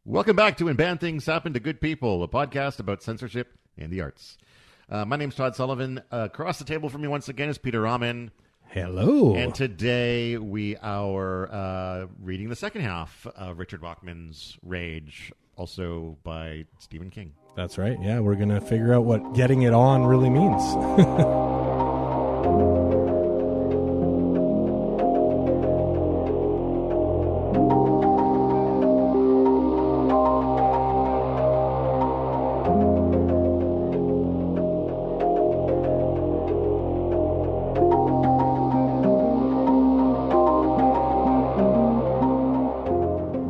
Welcome back to When Bad Things Happen to Good People, a podcast about censorship and the arts. My name's Todd Sullivan. Across the table from me once again is Peter Rahman. Hello. And today we are reading the second half of Richard Bachman's Rage, also by Stephen King. That's right. Yeah, we're going to figure out what getting it on really means.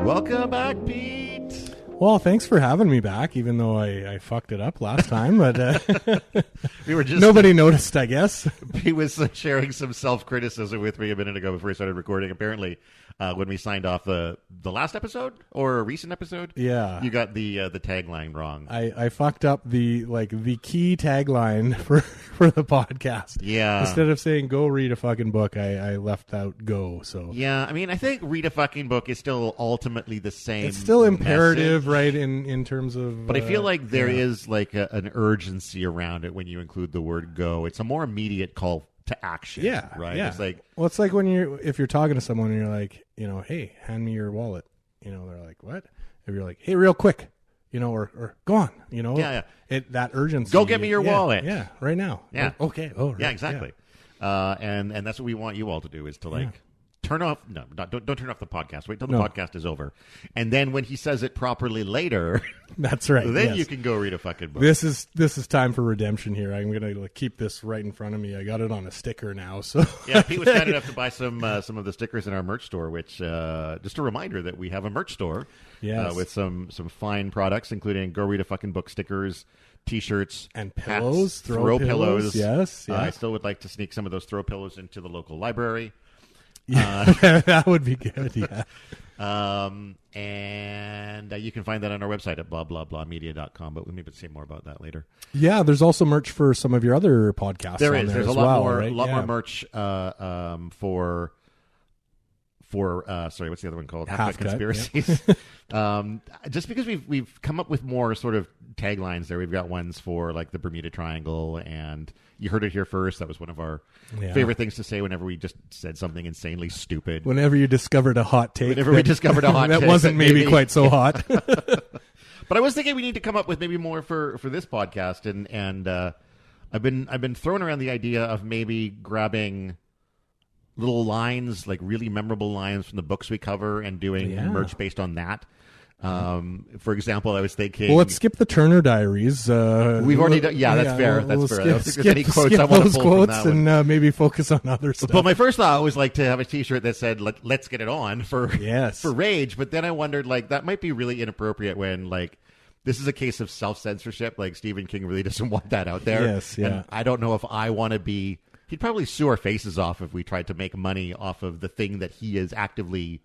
Welcome back, Pete. Well, thanks for having me back, even though I fucked it up last time. But nobody noticed, I guess. He was sharing some self-criticism with me a minute ago before we started recording. Apparently, when we signed off the last episode or a recent episode, yeah, you got the tagline wrong. I fucked up the key tagline for the podcast. Yeah, instead of saying "go read a fucking book," I left out "go." So yeah, I mean, I think read a fucking book is still ultimately the same. It's still imperative, message, right? In terms of, but I feel like there is like an urgency around it when you include the word "go." It's a more immediate call to action. Yeah, right. Yeah. It's like, well, it's like if you're talking to someone and you're like, hey, hand me your wallet. They're like, what? If you're like, hey, real quick, or go on, yeah. That urgency. Go get me your wallet. Yeah, right now. Yeah. Okay. Oh, right. Yeah, exactly. Yeah. And that's what we want you all to do is to turn off. No, don't turn off the podcast. Wait till the podcast is over, and then when he says it properly later, that's right. Then you can go read a fucking book. This is time for redemption here. I'm gonna keep this right in front of me. I got it on a sticker now. So yeah, Pete was kind enough to buy some of the stickers in our merch store. Which just a reminder that we have a merch store. Yes. With some fine products, including Go Read a Fucking Book stickers, T-shirts, and pillows, hats, throw pillows. Yes, yeah. I still would like to sneak some of those throw pillows into the local library. Yeah, that would be good. Yeah. And you can find that on our website at blah-blah-blah-media.com, but we maybe say more about that later. Yeah, there's also merch for some of your other podcasts. There's a lot more, right? more merch for sorry, what's the other one called? Half Conspiracies. Yeah. Just because we've come up with more sort of taglines there. We've got ones for like the Bermuda Triangle, and you heard it here first. That was one of our favorite things to say whenever we just said something insanely stupid. Whenever you discovered a hot take. Whenever we discovered a hot take. That wasn't maybe quite so hot. But I was thinking we need to come up with maybe more for this podcast, and I've been throwing around the idea of maybe grabbing little lines, like really memorable lines from the books we cover, and doing merch based on that. For example, I was thinking... Well, let's skip the Turner Diaries. We've already done... Yeah, that's fair. That's fair. I don't think there's any quotes I want to pull quotes from that and maybe focus on other stuff. But my first thought was like to have a T-shirt that said, let's get it on for Rage. But then I wondered, like, that might be really inappropriate when, like, this is a case of self-censorship. Like, Stephen King really doesn't want that out there. Yes, yeah. And I don't know if I want to be... He'd probably sue our faces off if we tried to make money off of the thing that he is actively...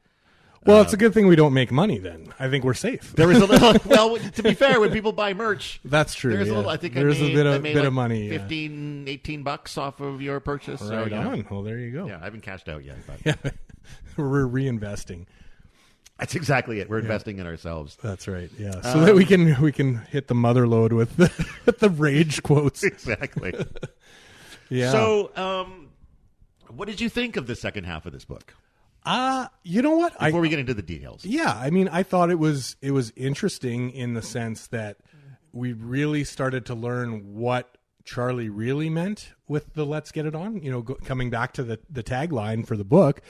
Well, it's a good thing we don't make money then. I think we're safe. There is a little... Well, to be fair, when people buy merch... That's true, There's a little... I think there's I a bit of money. $15, $18 off of your purchase. Right so, on. Well, there you go. Yeah, I haven't cashed out yet. But... Yeah. We're reinvesting. That's exactly it. We're investing in ourselves. That's right. Yeah, so that we can hit the mother load with the Rage quotes. Exactly. Yeah. So, what did you think of the second half of this book? You know what? Before we get into the details. Yeah, I mean, I thought it was interesting in the sense that we really started to learn what Charlie really meant with the "Let's get it on." Coming back to the tagline for the book.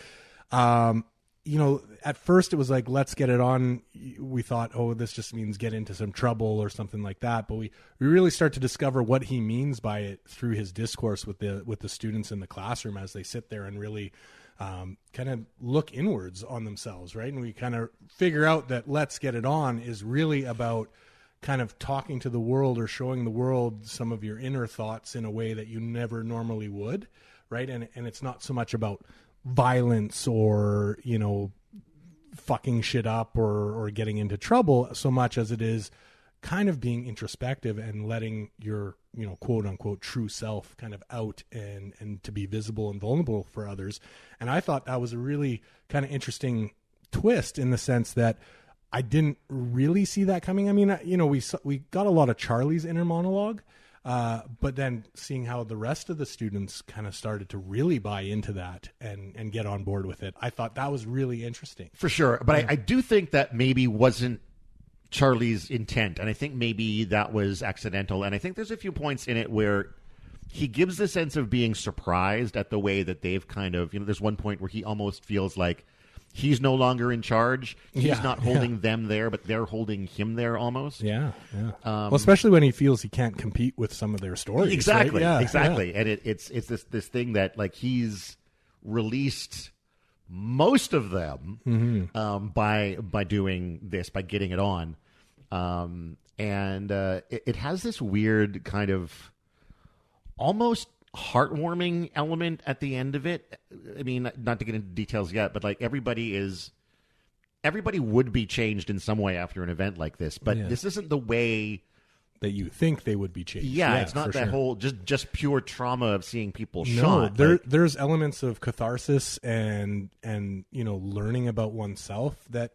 At first it was like, let's get it on. We thought, oh, this just means get into some trouble or something like that. But we really start to discover what he means by it through his discourse with the students in the classroom as they sit there and really kind of look inwards on themselves, right? And we kind of figure out that let's get it on is really about kind of talking to the world or showing the world some of your inner thoughts in a way that you never normally would, right? And it's not so much about violence or fucking shit up or getting into trouble so much as it is kind of being introspective and letting your quote unquote true self kind of out and to be visible and vulnerable for others. And I thought that was a really kind of interesting twist in the sense that I didn't really see that coming. I mean, we got a lot of Charlie's inner monologue, but then seeing how the rest of the students kind of started to really buy into that and get on board with it, I thought that was really interesting. For sure. But I do think that maybe wasn't Charlie's intent, and I think maybe that was accidental. And I think there's a few points in it where he gives the sense of being surprised at the way that they've kind of, there's one point where he almost feels like he's no longer in charge. He's not holding them there, but they're holding him there almost. Yeah, yeah. Well, especially when he feels he can't compete with some of their stories. Exactly, right? exactly. And it's this thing that like he's released most of them by doing this, by getting it on, and it has this weird kind of almost heartwarming element at the end of it. I mean, not to get into details yet, but like everybody would be changed in some way after an event like this, but this isn't the way that you think they would be changed. Yeah, it's not that whole just pure trauma of seeing people shot. No, there's elements of catharsis and learning about oneself that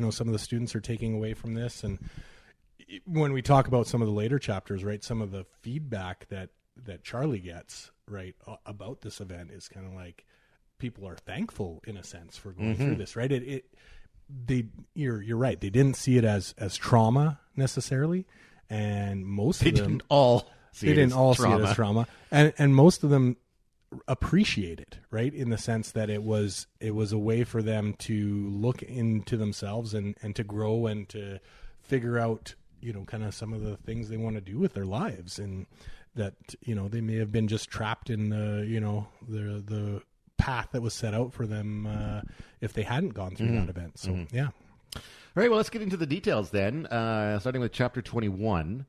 some of the students are taking away from this. And when we talk about some of the later chapters, right, some of the feedback that Charlie gets, right, about this event is kind of like people are thankful in a sense for going through this, right? You're right. They didn't see it as trauma necessarily, and most of them didn't all see it as trauma, and most of them appreciate it, right, in the sense that it was a way for them to look into themselves and to grow and to figure out kind of some of the things they want to do with their lives, and that they may have been just trapped in the path that was set out for them if they hadn't gone through that event. So yeah. All right, well, let's get into the details then, starting with Chapter 21.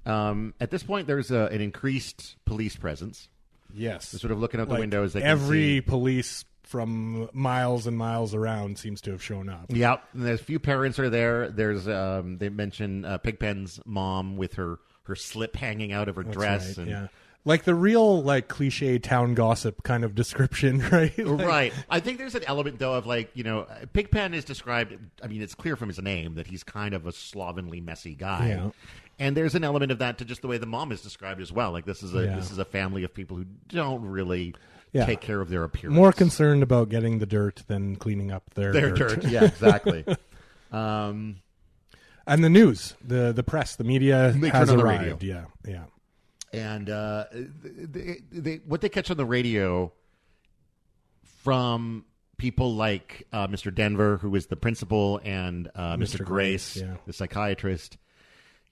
At this point, there's an increased police presence. Yes. They're sort of looking out the windows. They every police from miles and miles around seems to have shown up. Yeah, and there's a few parents are there. There's they mention Pigpen's mom with her slip hanging out of her dress. Right, and like the real cliche town gossip kind of description, right? Right. I think there's an element though of Pigpen is described. I mean, it's clear from his name that he's kind of a slovenly, messy guy. Yeah. And there's an element of that to just the way the mom is described as well. Like this is a family of people who don't really take care of their appearance. More concerned about getting the dirt than cleaning up their dirt. Yeah, exactly. And the news, the press, the media has arrived. Yeah. And what they catch on the radio from people like Mr. Denver, who is the principal, and Mr. Grace, the psychiatrist,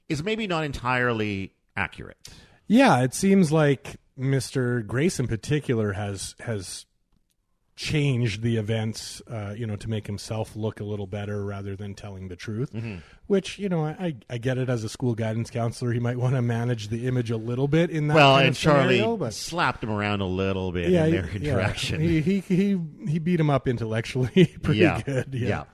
is maybe not entirely accurate. Yeah, it seems like Mr. Grace in particular has changed the events, to make himself look a little better rather than telling the truth, which, I get it as a school guidance counselor. He might want to manage the image a little bit in that kind of Charlie scenario, but slapped him around a little bit in their interaction. He beat him up intellectually pretty good. Yeah.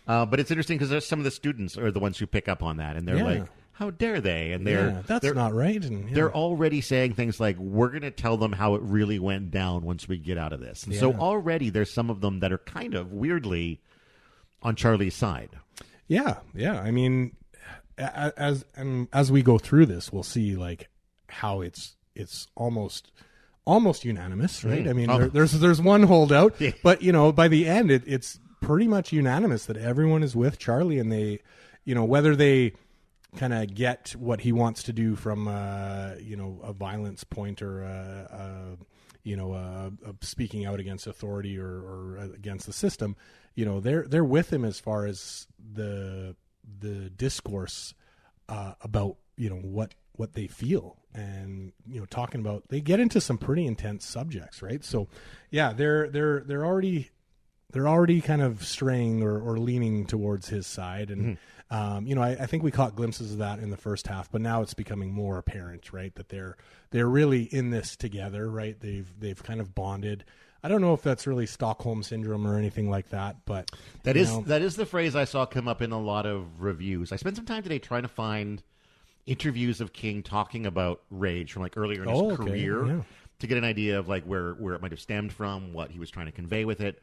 But it's interesting because there's some of the students are the ones who pick up on that, and they're like, how dare they? And that's not right. And they're already saying things like, we're going to tell them how it really went down once we get out of this. And so already there's some of them that are kind of weirdly on Charlie's side. Yeah. I mean, as we go through this, we'll see how it's almost unanimous, right? I mean, there's one holdout, but by the end, it's pretty much unanimous that everyone is with Charlie, and they, whether they kind of get what he wants to do from a violence point or speaking out against authority or against the system, they're with him as far as the discourse about what they feel, and talking about, they get into some pretty intense subjects, right? So yeah, they're already kind of straying or leaning towards his side, and I think we caught glimpses of that in the first half, but now it's becoming more apparent, right, that they're really in this together, right? They've kind of bonded. I don't know if that's really Stockholm syndrome or anything like that, but that is the phrase I saw come up in a lot of reviews. I spent some time today trying to find interviews of King talking about rage from earlier in his career to get an idea of where it might have stemmed from, what he was trying to convey with it.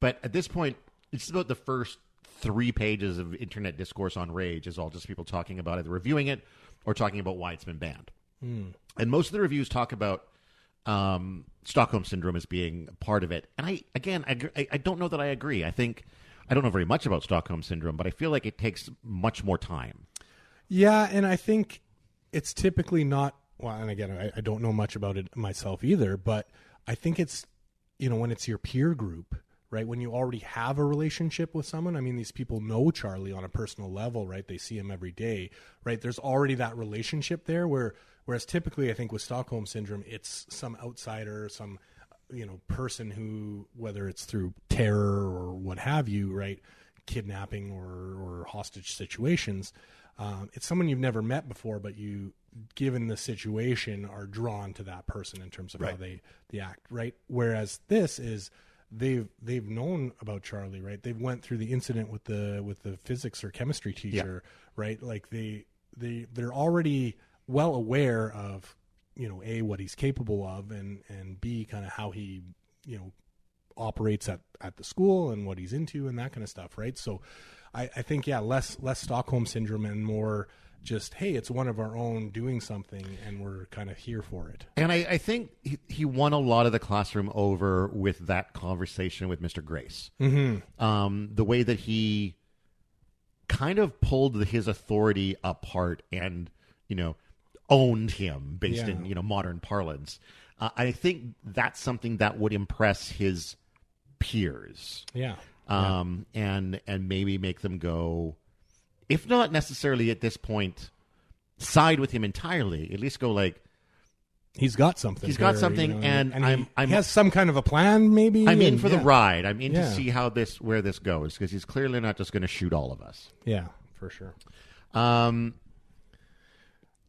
But at this point, it's about the first 3 pages of internet discourse on rage is all just people talking about either reviewing it or talking about why it's been banned. And most of the reviews talk about Stockholm Syndrome as being part of it. And I don't know that I agree. I don't know very much about Stockholm Syndrome, but I feel like it takes much more time. Yeah, and I think it's typically not, well, and again, I don't know much about it myself either, but I think it's, when it's your peer group, right? When you already have a relationship with someone, I mean, these people know Charlie on a personal level, right? They see him every day, right? There's already that relationship there whereas typically I think with Stockholm Syndrome, it's some outsider, some person who, whether it's through terror or what have you, right, kidnapping or hostage situations, it's someone you've never met before, but you, given the situation, are drawn to that person in terms of how they act, right? Whereas this is they've known about Charlie, right? They've went through the incident with the physics or chemistry teacher, right? Like they're already well aware of A, what he's capable of, and B, kind of how he, operates at the school and what he's into and that kind of stuff, right? So I think, less Stockholm Syndrome and more just, hey, it's one of our own doing something and we're kind of here for it. And I think he won a lot of the classroom over with that conversation with Mr. Grace. Mm-hmm. The way that he kind of pulled his authority apart and, owned him based in modern parlance. I think that's something that would impress his peers. And maybe make them go, if not necessarily at this point side with him entirely, at least go like, he's got something. He's got something, and he has some kind of a plan. Maybe I'm in for the ride. I'm in to see where this goes, because he's clearly not just going to shoot all of us. Yeah, for sure.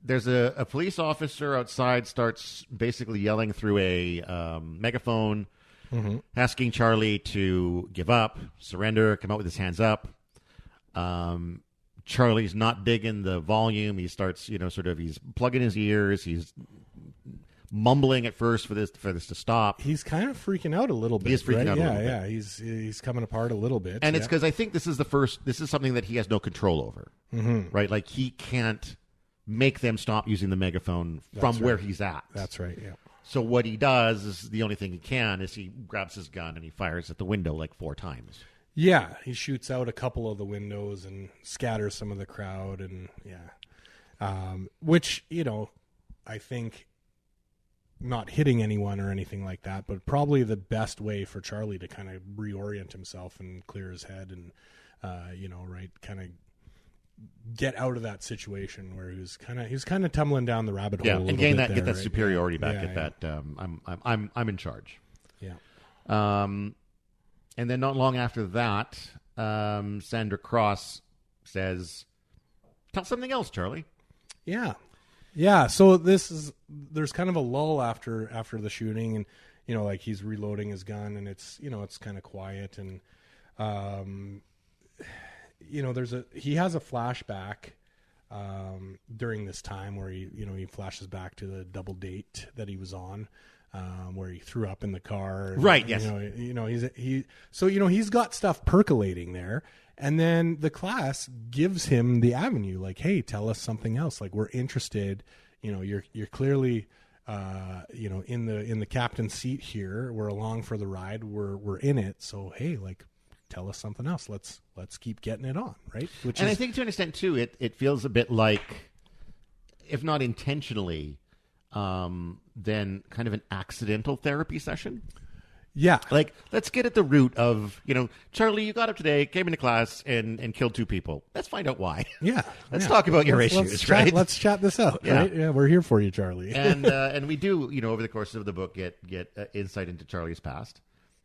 There's a police officer outside, starts basically yelling through a megaphone, asking Charlie to give up, surrender, come out with his hands up. Charlie's not digging the volume. He starts, he's plugging his ears. He's mumbling at first for this to stop. He's kind of freaking out a little bit. He's freaking out a little bit. Yeah, he's coming apart a little bit. And it's because I think this is something that he has no control over, right? Like, he can't make them stop using the megaphone from where he's at. That's right, yeah. So what he does is, the only thing he can is he grabs his gun and he fires at the window like 4 times. Yeah, he shoots out a couple of the windows and scatters some of the crowd, and which, I think, not hitting anyone or anything like that, but probably the best way for Charlie to kind of reorient himself and clear his head and, kind of get out of that situation where he was kind of tumbling down the rabbit hole. And get that superiority back. That I'm in charge. Yeah. And then not long after that, Sandra Cross says, "Tell something else, Charlie." Yeah. Yeah. So there's kind of a lull after the shooting, and like he's reloading his gun, and it's it's kind of quiet, and he has a flashback during this time where he flashes back to the double date that he was on. Where he threw up in the car, and, right? Yes. He's got stuff percolating there, and then the class gives him the avenue, like, hey, tell us something else. Like, we're interested. You're clearly, in the captain's seat here. We're along for the ride. We're in it. So hey, like, tell us something else. Let's keep getting it on, right? I think to an extent too, it feels a bit like, if not intentionally, then kind of an accidental therapy session. Yeah. Like, let's get at the root of, Charlie, you got up today, came into class and killed 2 people. Let's find out why. Yeah. Let's talk about your issues, right? Let's chat this out, right? Yeah, we're here for you, Charlie. And we do, over the course of the book, get insight into Charlie's past.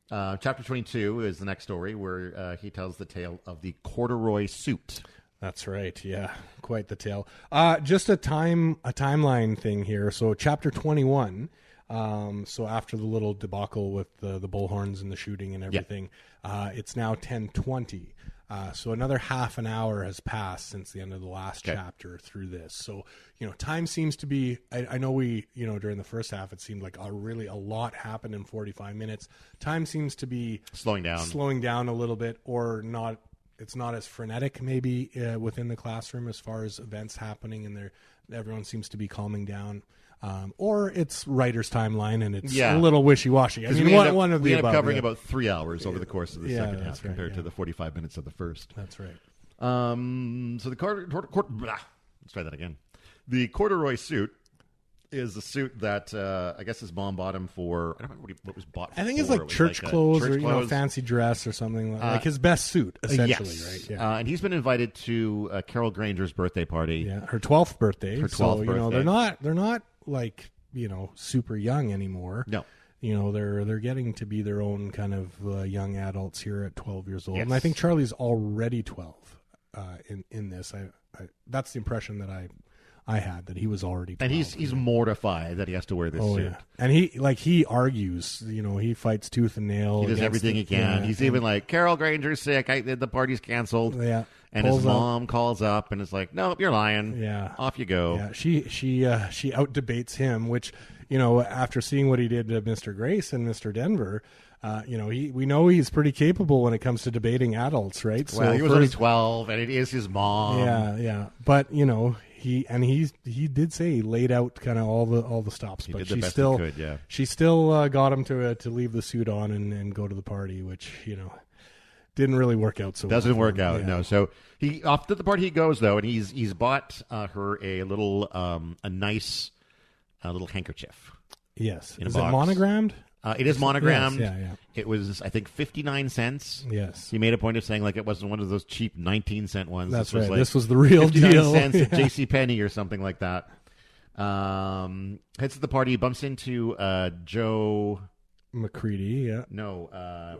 Chapter 22 is the next story, where he tells the tale of the corduroy suit. That's right. Yeah, quite the tale. Just a timeline thing here. So chapter 21. So after the little debacle with the bullhorns and the shooting and everything, it's now 10:20. So another half an hour has passed since the end of the last chapter through this. So, time seems to be, I know we, during the first half, it seemed like a lot happened in 45 minutes. Time seems to be slowing down a little bit, or not it's not as frenetic maybe within the classroom as far as events happening, and everyone seems to be calming down. Or it's writer's timeline, and it's a little wishy-washy. I mean, one of the we end above, up covering about 3 hours over the course of the second half right, compared to the 45 minutes of the first. That's right. So let's try that again. The corduroy suit is a suit that I guess his mom bought him for. I don't remember what was bought. I think for. it's like church clothes church or clothes. Fancy dress or something like his best suit, essentially, yes. right? Yeah. And he's been invited to Carol Granger's birthday party. Yeah, her 12th birthday. Her 12th so, birthday. they're not like super young anymore. No. They're getting to be their own kind of young adults here at 12 years old, yes. and I think Charlie's already 12 in this. That's the impression that I had, that he was already 12. And he's mortified that he has to wear this suit. Yeah. And he argues, he fights tooth and nail. He does everything he can. Yeah, he's even like, Carol Granger's sick. The party's canceled. Yeah. And his mom calls up and is like, nope, you're lying. Yeah. Off you go. Yeah. She out debates him, which, after seeing what he did to Mr. Grace and Mr. Denver, we know he's pretty capable when it comes to debating adults, right? Well, he was only 12, and it is his mom. Yeah. But he did say he laid out kind of all the stops, but she still she still got him to leave the suit on and go to the party, which didn't really work out so well. Doesn't work out, no. So he off to the party he goes though, and he's bought her a little a nice little handkerchief. Yes, is it monogrammed? It is monogrammed. Yes, yeah. It was, I think, 59 cents. Yes. He made a point of saying like it wasn't one of those cheap 19-cent ones. That's right. This was the real 59 deal. cents at JCPenney or something like that. Heads to the party, bumps into Joe McCready. Yeah. No.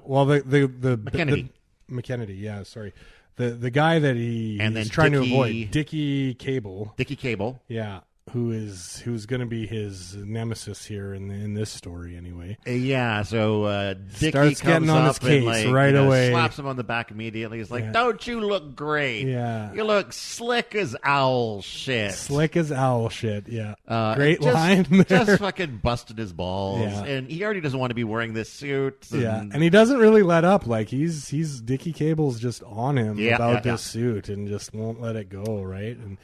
Well, the McKennedy. McKennedy. Yeah. Sorry. The guy that he's trying to avoid, Dickie Cable. Dickie Cable. Yeah. Who's going to be his nemesis here in this story anyway? Yeah, so Dickie starts getting on his case right away, slaps him on the back immediately. He's like, "Don't you look great? Yeah, you look slick as owl shit. Slick as owl shit. Yeah, great line. Just fucking busted his balls, yeah. And he already doesn't want to be wearing this suit. And he doesn't really let up. Like he's Dickie Cable's just on him about this suit and just won't let it go. Right and.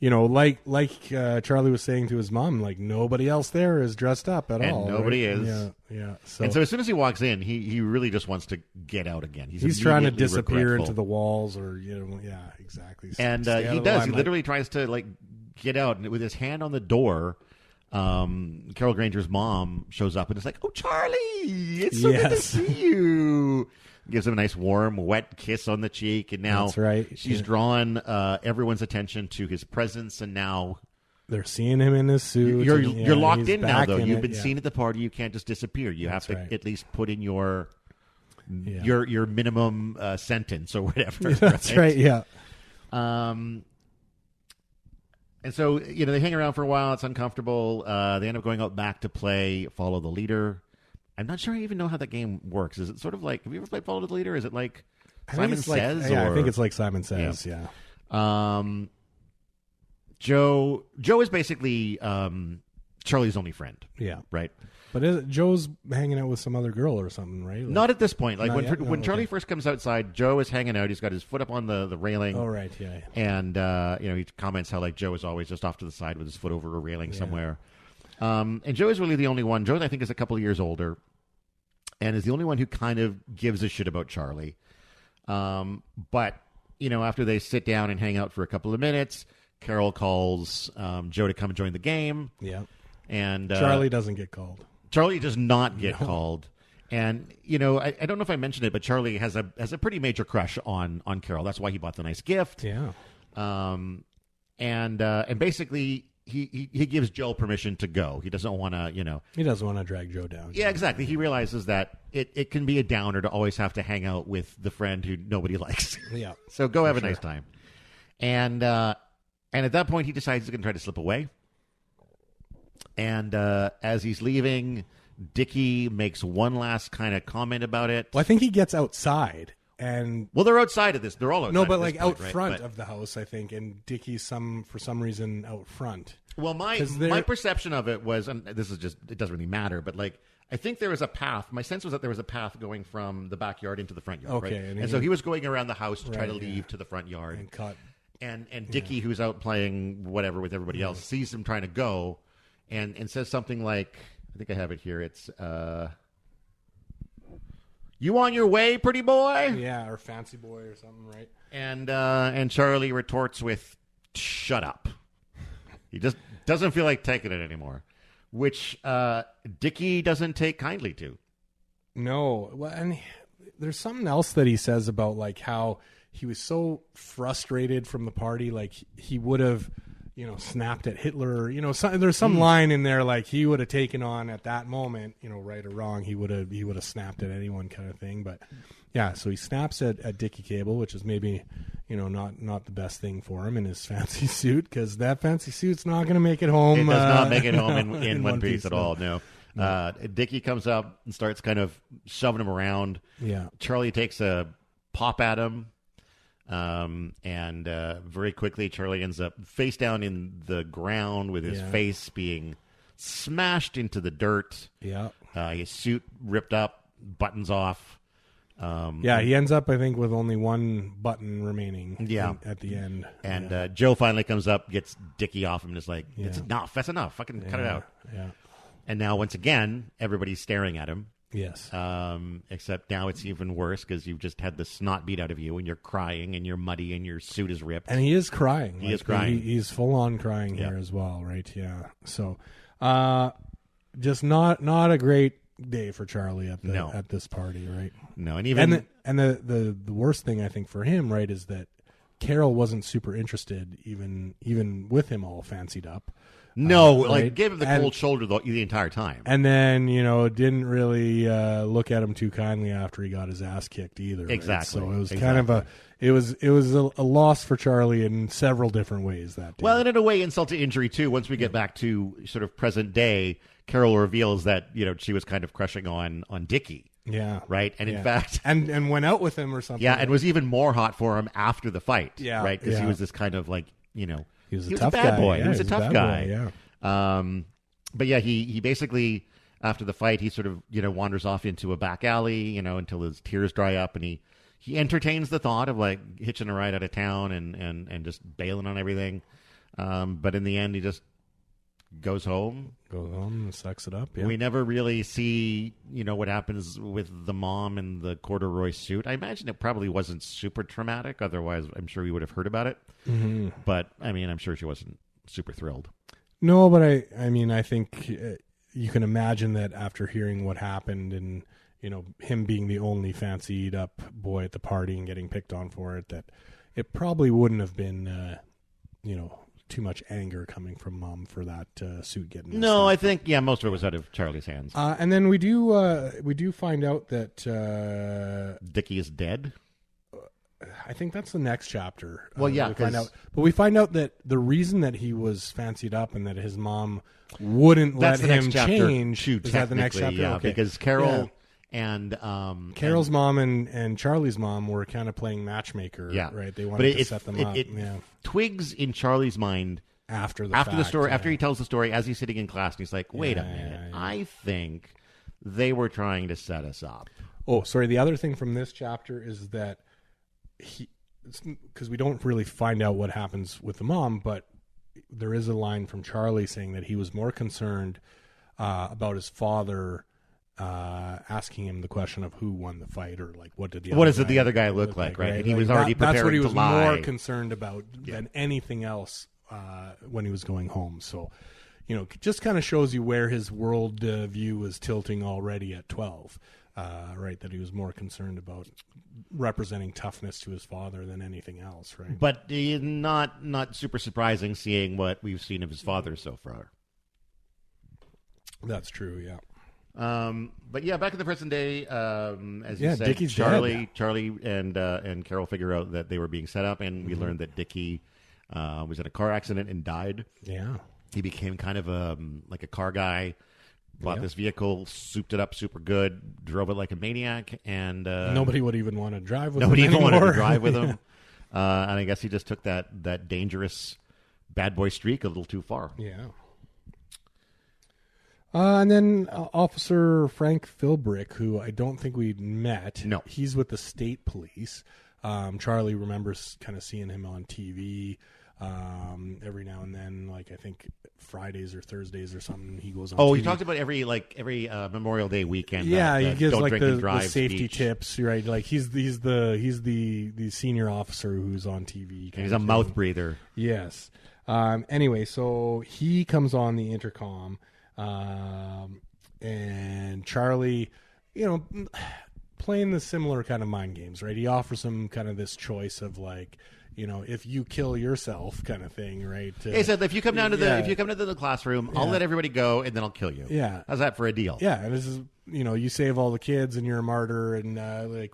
Like Charlie was saying to his mom, like nobody else there is dressed up at all. Nobody is. Yeah. So as soon as he walks in, he really just wants to get out again. He's trying to disappear into the walls, or exactly. And he does. He literally tries to get out, and with his hand on the door, Carol Granger's mom shows up and is like, "Oh, Charlie, it's so good to see you." Gives him a nice, warm, wet kiss on the cheek, and now that's right. She's drawn everyone's attention to his presence, and now they're seeing him in his suit. You're locked in now, though. You've been seen at the party. You can't just disappear. You have to at least put in your minimum sentence or whatever. That's right. Yeah. And so they hang around for a while. It's uncomfortable. They end up going out back to play Follow the Leader. I'm not sure I even know how that game works. Is it sort of like, have you ever played Follow the Leader? Is it like Simon Says? I think it's like Simon Says, yeah. Joe is basically Charlie's only friend. Yeah. Right? But Joe's hanging out with some other girl or something, right? Not at this point. Like when Charlie first comes outside, Joe is hanging out. He's got his foot up on the railing. Oh, right, yeah. And, he comments how Joe is always just off to the side with his foot over a railing somewhere. And Joe is really the only one. Joe, I think, is a couple of years older and is the only one who kind of gives a shit about Charlie. But, after they sit down and hang out for a couple of minutes, Carol calls Joe to come and join the game. Yeah. And Charlie doesn't get called. Charlie does not get called. And, I don't know if I mentioned it, but Charlie has a pretty major crush on Carol. That's why he bought the nice gift. Yeah. And basically... He gives Joe permission to go. He doesn't want to, He doesn't want to drag Joe down. Yeah, exactly. He realizes that it can be a downer to always have to hang out with the friend who nobody likes. Yeah. So go have a nice time. And at that point, he decides he's going to try to slip away. And as he's leaving, Dickie makes one last kind of comment about it. Well, I think he gets outside. Well, they're outside of this. They're all outside. No, but out point, front of the house, I think, and Dickie's for some reason out front. Well, my perception of it was, and this is just, it doesn't really matter, but I think there was a path. My sense was that there was a path going from the backyard into the front yard. Okay, right? and and so he was going around the house to try to Right, leave to the front yard. And caught. And Dickie, who's out playing whatever with everybody else, sees him trying to go, and says something like, I think I have it here. It's, "You on your way, pretty boy?" Yeah, or fancy boy or something, right? And Charlie retorts with, "Shut up." He just doesn't feel like taking it anymore, which Dickie doesn't take kindly to. No, well, and there's something else that he says about like how he was so frustrated from the party, like he would have, snapped at Hitler. There's some line in there like he would have taken on at that moment, right or wrong, he would have snapped at anyone, kind of thing. But yeah, so he snaps at Dickie Cable, which is maybe not the best thing for him in his fancy suit, because that fancy suit's not going to make it home. It does not make it home in One Piece at all. No. Dickie comes up and starts kind of shoving him around. Yeah. Charlie takes a pop at him. And very quickly, Charlie ends up face down in the ground with his face being smashed into the dirt. Yeah. His suit ripped up, buttons off. He ends up, I think, with only one button remaining at the end. And Joe finally comes up, gets Dickie off him, and is like, "It's enough. That's enough. Fucking cut it out." Yeah. And now, once again, everybody's staring at him. Yes. Except now it's even worse because you've just had the snot beat out of you and you're crying and you're muddy and your suit is ripped. And he is crying. He is crying. He's full on crying here as well, right? Yeah. So, just not a great day for Charlie at this party, right? No, and even the worst thing I think for him, right, is that Carol wasn't super interested, even with him all fancied up. No, right? Gave him the cold shoulder the entire time. And then, didn't really look at him too kindly after he got his ass kicked either. Exactly. Right? So it was kind of it was a loss for Charlie in several different ways that day. Well, and in a way, insult to injury, too. Once we get back to sort of present day, Carol reveals that, she was kind of crushing on Dickie. Yeah. Right? And in fact... And went out with him or something. Yeah, and was even more hot for him after the fight. Yeah. Right? Because he was this kind of he was a tough bad boy. Yeah, he was a tough guy. Boy, yeah. But yeah, he basically, after the fight, he sort of, wanders off into a back alley, until his tears dry up, and he entertains the thought of hitching a ride out of town and just bailing on everything. But in the end, he just goes home. And sucks it up. Yeah. We never really see, what happens with the mom and the corduroy suit. I imagine it probably wasn't super traumatic. Otherwise, I'm sure we would have heard about it. Mm-hmm. But, I'm sure she wasn't super thrilled. No, but I think you can imagine that after hearing what happened and, him being the only fancied up boy at the party and getting picked on for it, that it probably wouldn't have been, too much anger coming from mom for that suit getting. No, I think most of it was out of Charlie's hands. And then we do find out that Dickie is dead. I think that's the next chapter. Well, we find out that the reason that he was fancied up and that his mom wouldn't let him change is that the next chapter. Yeah, okay. Because Carol and Carol's mom and Charlie's mom were kind of playing matchmaker. Yeah, right. They wanted to set them up. It twigs in Charlie's mind after the story. After he tells the story, as he's sitting in class, and he's like, "Wait a minute, I think they were trying to set us up." Oh, sorry. The other thing from this chapter is that because we don't really find out what happens with the mom, but there is a line from Charlie saying that he was more concerned about his father asking him the question of who won the fight or what did the other guy look like, right? And he was already preparing that's what he was to lie. More concerned about than anything else when he was going home. So, just kind of shows you where his world view was tilting already at 12. Right, that he was more concerned about representing toughness to his father than anything else, right? But not super surprising seeing what we've seen of his father so far. That's true, yeah. But yeah, back in the present day, as you said, Dickie's Charlie and Carol figure out that they were being set up, and we learned that Dickie was in a car accident and died. Yeah, he became kind of a car guy. Bought this vehicle, souped it up super good, drove it like a maniac, and nobody would even want to drive with him. Nobody even wanted to drive with him. And I guess he just took that dangerous bad boy streak a little too far. Yeah. And then Officer Frank Philbrick, who I don't think we'd met. No. He's with the state police. Charlie remembers kind of seeing him on TV every now and then, like I think Fridays or Thursdays or something. He goes on TV. He talked about every Memorial Day weekend. Yeah, he gives don't like drink and the drive safety speech. tips, right? Like he's the senior officer who's on TV. And he's a mouth breather. Yes. Anyway, so he comes on the intercom, and Charlie, playing the similar kind of mind games, right? He offers him kind of this choice of like, if you kill yourself kind of thing, right? He said, if you come down to the classroom, I'll let everybody go and then I'll kill you. Yeah. How's that for a deal? Yeah. And this is, you save all the kids and you're a martyr, and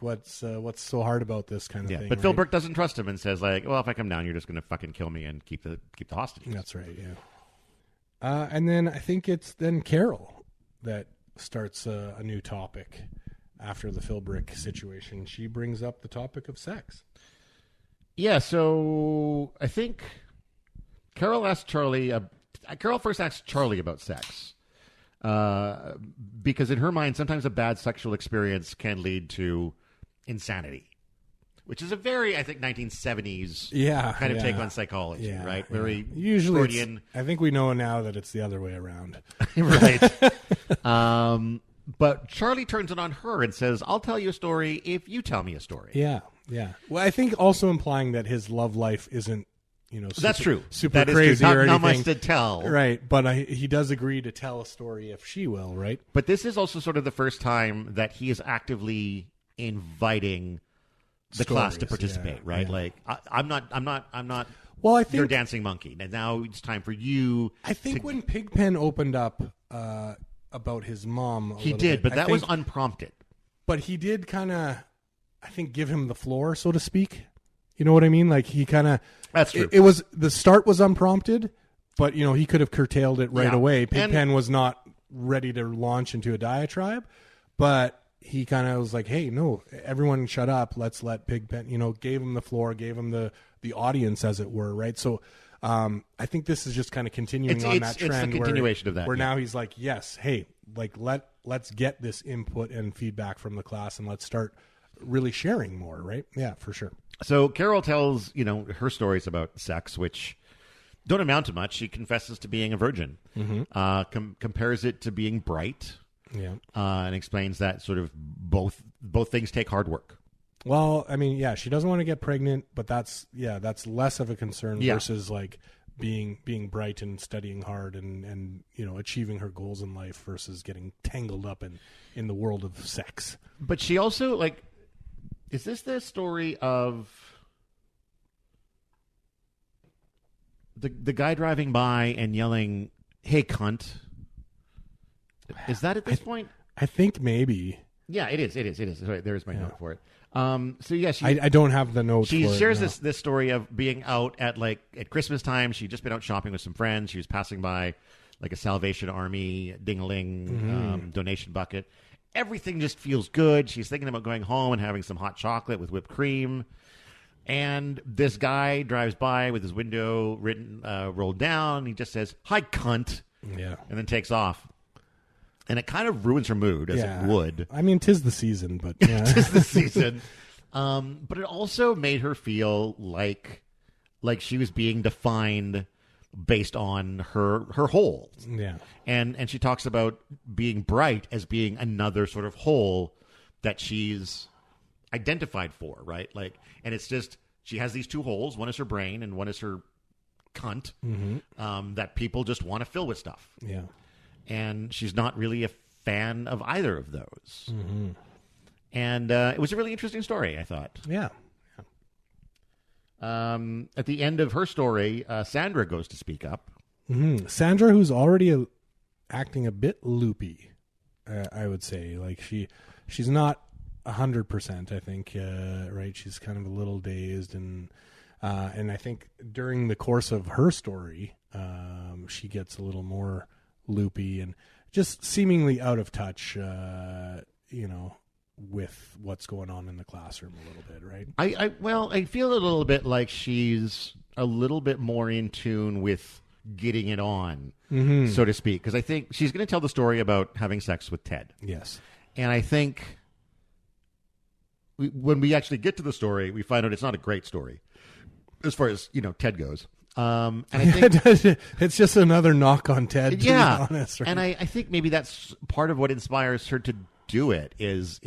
what's so hard about this kind of thing? But right? Phil Burke doesn't trust him and says like, well, if I come down, you're just going to fucking kill me and keep the hostages. That's right. Yeah. And then I think it's then Carol that starts a new topic after the Philbrick situation. She brings up the topic of sex. Yeah, so I think Carol first asked Charlie about sex. Because in her mind, sometimes a bad sexual experience can lead to insanity, which is a very, I think, 1970s kind of take on psychology, right? Very usually Freudian. I think we know now that it's the other way around. Right. But Charlie turns it on her and says, I'll tell you a story if you tell me a story. Yeah. Well, I think also implying that his love life isn't, that's true. Super that is crazy true. or anything. Not much to tell. Right. But he does agree to tell a story if she will, right? But this is also sort of the first time that he is actively inviting the class to participate, right? Yeah. Like, I'm not. Well, I think you're a dancing monkey, and now it's time for you. I think when Pigpen opened up about his mom, he did, but that was unprompted. But he did kind of, I think, give him the floor, so to speak. You know what I mean? Like he kind of. That's true. It was the start was unprompted, but he could have curtailed it right away. Pigpen was not ready to launch into a diatribe, but he kind of was like, "Hey, no, everyone, shut up. Let's let Pigpen." Gave him the floor, gave him the audience, as it were, right? So, I think this is just kind of continuing on that trend. It's the continuation of that. Where now he's like, "Yes, hey, like let's get this input and feedback from the class, and let's start really sharing more." Right? Yeah, for sure. So Carol tells, her stories about sex, which don't amount to much. She confesses to being a virgin, compares it to being bright, and explains that sort of both things take hard work. Well, I mean, she doesn't want to get pregnant, but that's less of a concern versus like being bright and studying hard and achieving her goals in life versus getting tangled up in the world of sex. But she also is this the story of the guy driving by and yelling, "Hey, cunt"? Is that at this point? I think maybe. Yeah, it is. Sorry, there's my note for it. I don't have the note. She for shares it, this story of being out at Christmas time. She'd just been out shopping with some friends. She was passing by like a Salvation Army ding-a-ling donation bucket. Everything just feels good. She's thinking about going home and having some hot chocolate with whipped cream. And this guy drives by with his window rolled down. He just says, "Hi, cunt." Yeah. And then takes off. And it kind of ruins her mood, as it would. I mean, 'tis the season, but yeah. 'Tis the season. But it also made her feel like she was being defined based on her hole. Yeah. And she talks about being bright as being another sort of hole that she's identified for, right? And it's just, she has these two holes. One is her brain and one is her cunt, that people just want to fill with stuff. Yeah. And she's not really a fan of either of those. And it was a really interesting story, I thought. Yeah. At the end of her story, Sandra goes to speak up. Sandra, who's already acting a bit loopy, I would say. Like she's not 100%. I think right. She's kind of a little dazed, and I think during the course of her story, she gets a little more loopy and just seemingly out of touch. With what's going on in the classroom a little bit, right? I feel a little bit like she's a little bit more in tune with getting it on, so to speak. Because I think she's going to tell the story about having sex with Ted. Yes. And I think when we actually get to the story, we find out it's not a great story as far as, Ted goes. And I think it's just another knock on Ted, to be honest. Right? And I think maybe that's part of what inspires her to do it is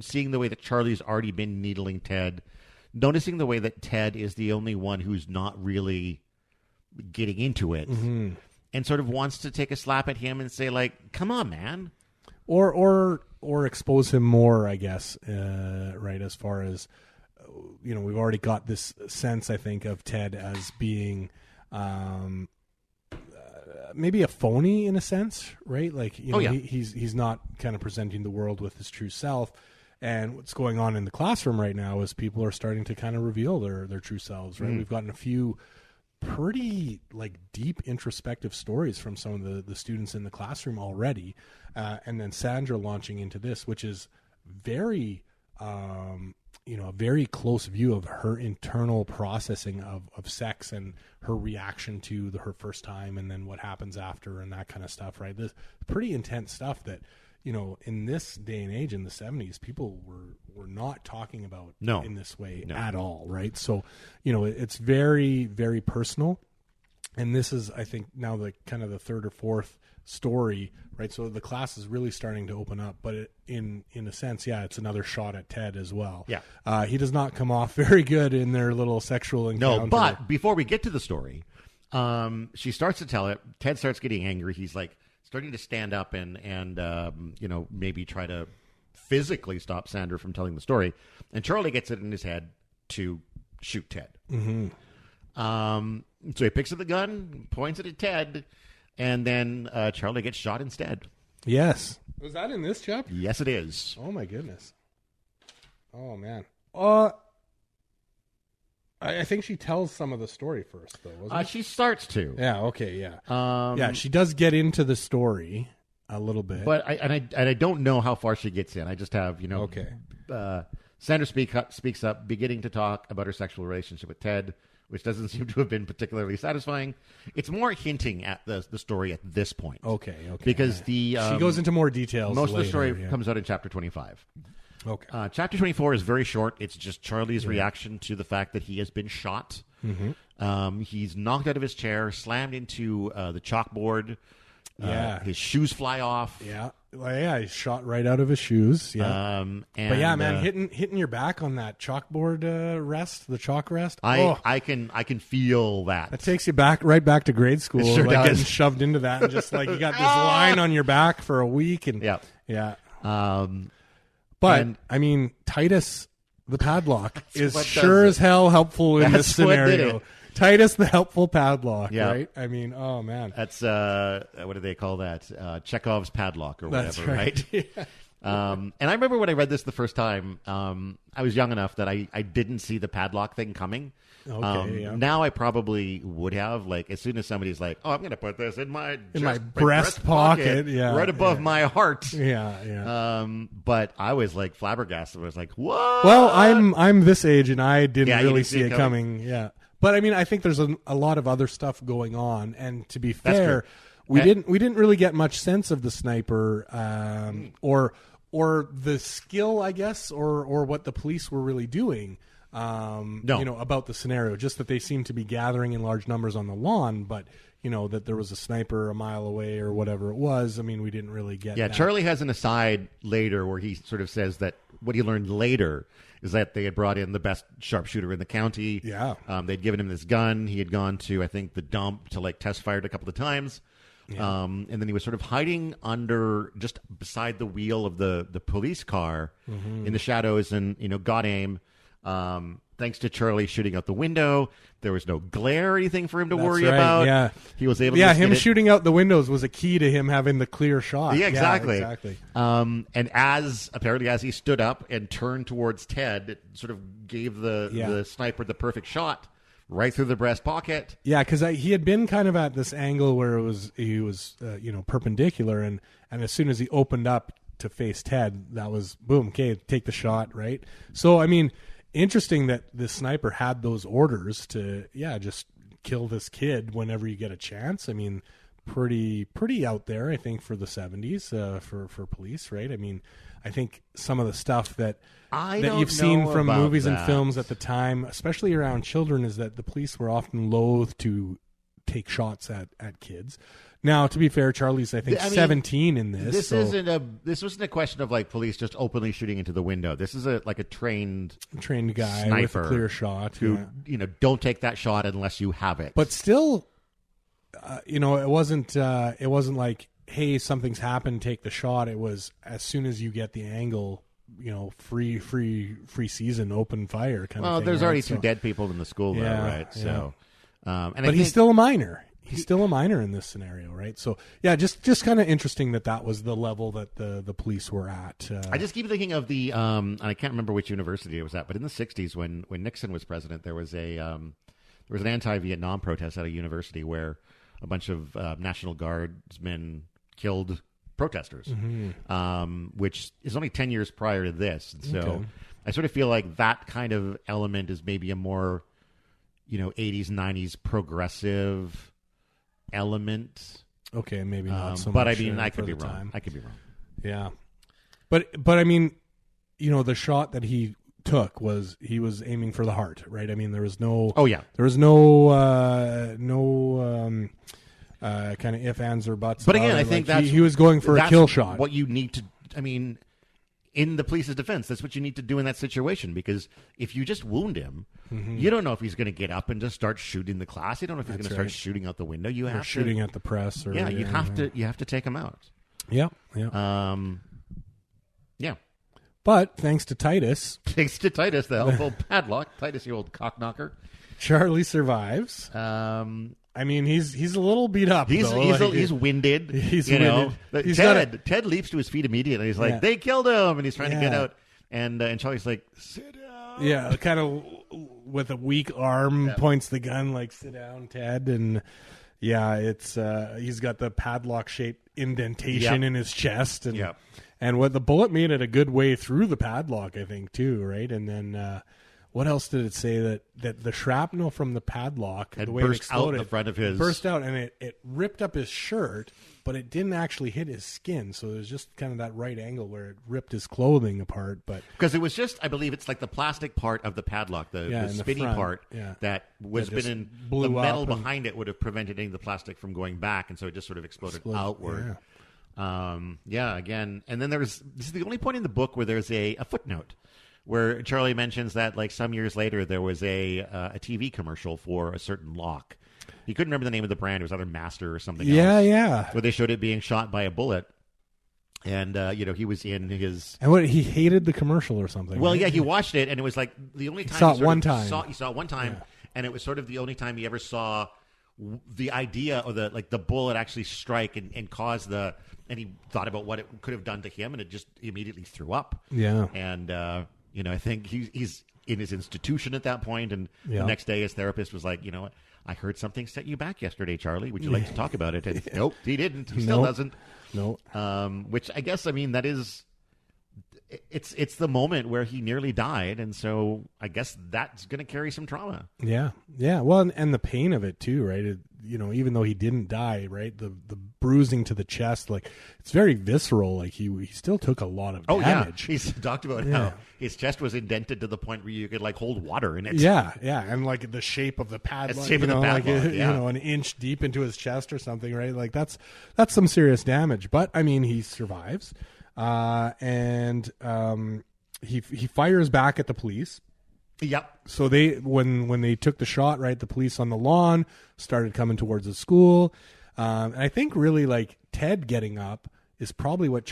seeing the way that Charlie's already been needling Ted, noticing the way that Ted is the only one who's not really getting into it, and sort of wants to take a slap at him and say, like, come on, man. Or expose him more, I guess, right, as far as, we've already got this sense, I think, of Ted as being maybe a phony in a sense, right? Like, he's not kind of presenting the world with his true self. And what's going on in the classroom right now is people are starting to kind of reveal their true selves, right? We've gotten a few pretty deep introspective stories from some of the students in the classroom already. And then Sandra launching into this, which is very, a very close view of her internal processing of sex and her reaction to her first time and then what happens after and that kind of stuff, right? This pretty intense stuff that, in this day and age in the 70s, people were not talking about in this way at all, right? So, it's very, very personal. And this is, I think, now the kind of the third or fourth story, right? So the class is really starting to open up, but in a sense, it's another shot at Ted as well. Yeah. He does not come off very good in their little sexual encounter. No, but before we get to the story, she starts to tell it. Ted starts getting angry. He's starting to stand up and maybe try to physically stop Sandra from telling the story. And Charlie gets it in his head to shoot Ted. So he picks up the gun, points it at Ted, and then Charlie gets shot instead. Yes. Was that in this chapter? Yes, it is. Oh, my goodness. Oh, man. I think she tells some of the story first, though, wasn't it? She starts to. Yeah, okay, yeah. She does get into the story a little bit. But I don't know how far she gets in. I just have, Okay. Sandra speaks up, beginning to talk about her sexual relationship with Ted, which doesn't seem to have been particularly satisfying. It's more hinting at the story at this point. Okay. Because she goes into more details most later, of the story comes out in chapter 25. Okay. Chapter 24 is very short. It's just Charlie's reaction to the fact that he has been shot. He's knocked out of his chair, slammed into the chalkboard. His shoes fly off. Yeah. Well, he's shot right out of his shoes. Yeah. But yeah, man, hitting your back on that chalkboard rest, the chalk rest. I can feel that. That takes you right back to grade school. It sure does. Getting shoved into that, and just you got this line on your back for a week, and yeah. But I mean, Titus the padlock is sure as hell helpful in this scenario. Titus the helpful padlock, right? I mean, oh man, that's what do they call that? Chekhov's padlock or whatever, that's right? Yeah. And I remember when I read this the first time, I was young enough that I didn't see the padlock thing coming. Okay, Now I probably would have, as soon as somebody's like, "Oh, I'm going to put this in my breast pocket, right above my heart." Yeah. But I was flabbergasted. I was like, "What?" Well, I'm this age, and I didn't really see it coming. Yeah. But I mean, I think there's a lot of other stuff going on, and to be fair, we didn't really get much sense of the sniper, or the skill, I guess, or what the police were really doing. About the scenario, just that they seemed to be gathering in large numbers on the lawn, but that there was a sniper a mile away or whatever it was. I mean, we didn't really get. Yeah, that. Charlie has an aside later where he sort of says that what he learned later is that they had brought in the best sharpshooter in the county. Yeah, they'd given him this gun. He had gone to, I think, the dump to test fire it a couple of times. Yeah. And then he was sort of hiding just beside the wheel of the police car in the shadows, and got aim. Thanks to Charlie shooting out the window, there was no glare or anything for him to worry about. Yeah, he was able to. Yeah, him shooting out the windows was a key to him having the clear shot. Yeah, exactly. Yeah, exactly. And as he stood up and turned towards Ted, it sort of gave the sniper the perfect shot right through the breast pocket. Yeah, because he had been kind of at this angle where he was perpendicular, and as soon as he opened up to face Ted, that was boom. Okay, take the shot, right? So I mean, interesting that the sniper had those orders to just kill this kid whenever you get a chance. I mean, pretty out there, I think, for the 70s for police, right? I mean, I think some of the stuff that you've seen from movies and films at the time, especially around children, is that the police were often loath to take shots at kids. Now, to be fair, Charlie's, I think, 17 in this. This wasn't a question of like police just openly shooting into the window. This is a trained guy sniper with a clear shot who don't take that shot unless you have it. But still, it wasn't like, hey, something's happened, take the shot. It was as soon as you get the angle, free season, open fire kind of thing. Well, there's already two dead people in the school, though, right? Yeah. So, but he's still a minor. He's still a minor in this scenario, right? So, yeah, just kind of interesting that was the level that the police were at. I just keep thinking of the I can't remember which university it was at, but in the 60s when Nixon was president, there was an anti-Vietnam protest at a university where a bunch of National Guardsmen killed protesters, which is only 10 years prior to this. And so I sort of feel like that kind of element is maybe a more, 80s, 90s progressive element. Okay, maybe not so much. But I mean, I could be wrong. I could be wrong. Yeah. But I mean, the shot that he took he was aiming for the heart, right? I mean, there was no... Oh, yeah. There was no kind of ifs, ands, or buts. But again, I think he was going for a kill shot. What you need to... I mean... In the police's defense, that's what you need to do in that situation, because if you just wound him, you don't know if he's going to get up and just start shooting the class. You don't know if he's going to start shooting out the window. You have shooting at the press, or you have to take him out. Yeah. Yeah. But thanks to Titus, the helpful padlock, Titus, you old cockknocker, Charlie survives. I mean, he's a little beat up. He's winded. He's winded. Ted leaps to his feet immediately. He's like, "They killed him," and he's trying to get out. And Charlie's like, "Sit down." Yeah, kind of with a weak arm, points the gun like, "Sit down, Ted." And it's he's got the padlock shaped indentation in his chest, and what the bullet made it a good way through the padlock, I think, too, right? And then. What else did it say that the shrapnel from the padlock had the way burst it exploded, out the front of his... burst out, and it ripped up his shirt, but it didn't actually hit his skin. So it was just kind of that right angle where it ripped his clothing apart. But because it was just, I believe it's like the plastic part of the padlock, the spinny part that was spinning. The metal behind it would have prevented any of the plastic from going back, and so it just sort of exploded outward. Again, and then this is the only point in the book where there's a footnote, where Charlie mentions that, like, some years later there was a TV commercial for a certain lock. He couldn't remember the name of the brand. It was either Master or something else. Yeah. Where they showed it being shot by a bullet. And, he was in his... And what, he hated the commercial or something? Well, right? he watched it, and it was like the only time... He saw it one time, and it was sort of the only time he ever saw the idea or the bullet actually strike and cause the... And he thought about what it could have done to him, and it just immediately threw up. Yeah. And... I think he's in his institution at that point, and the next day his therapist was like, what? I heard something set you back yesterday, Charlie. Would you like to talk about it? And nope, he didn't. He still doesn't. No. Which I guess, that is... It's the moment where he nearly died, and so I guess that's going to carry some trauma. Yeah. Well, and the pain of it too, right? Even though he didn't die, right? The bruising to the chest, like, it's very visceral. Like he still took a lot of damage. He's talked about how his chest was indented to the point where you could like hold water in it. Yeah, and like the shape of the padlock, like an inch deep into his chest or something, right? Like that's some serious damage. But he survives. And he fires back at the police. Yep. So when they took the shot, right, the police on the lawn started coming towards the school. And I think really like Ted getting up is probably what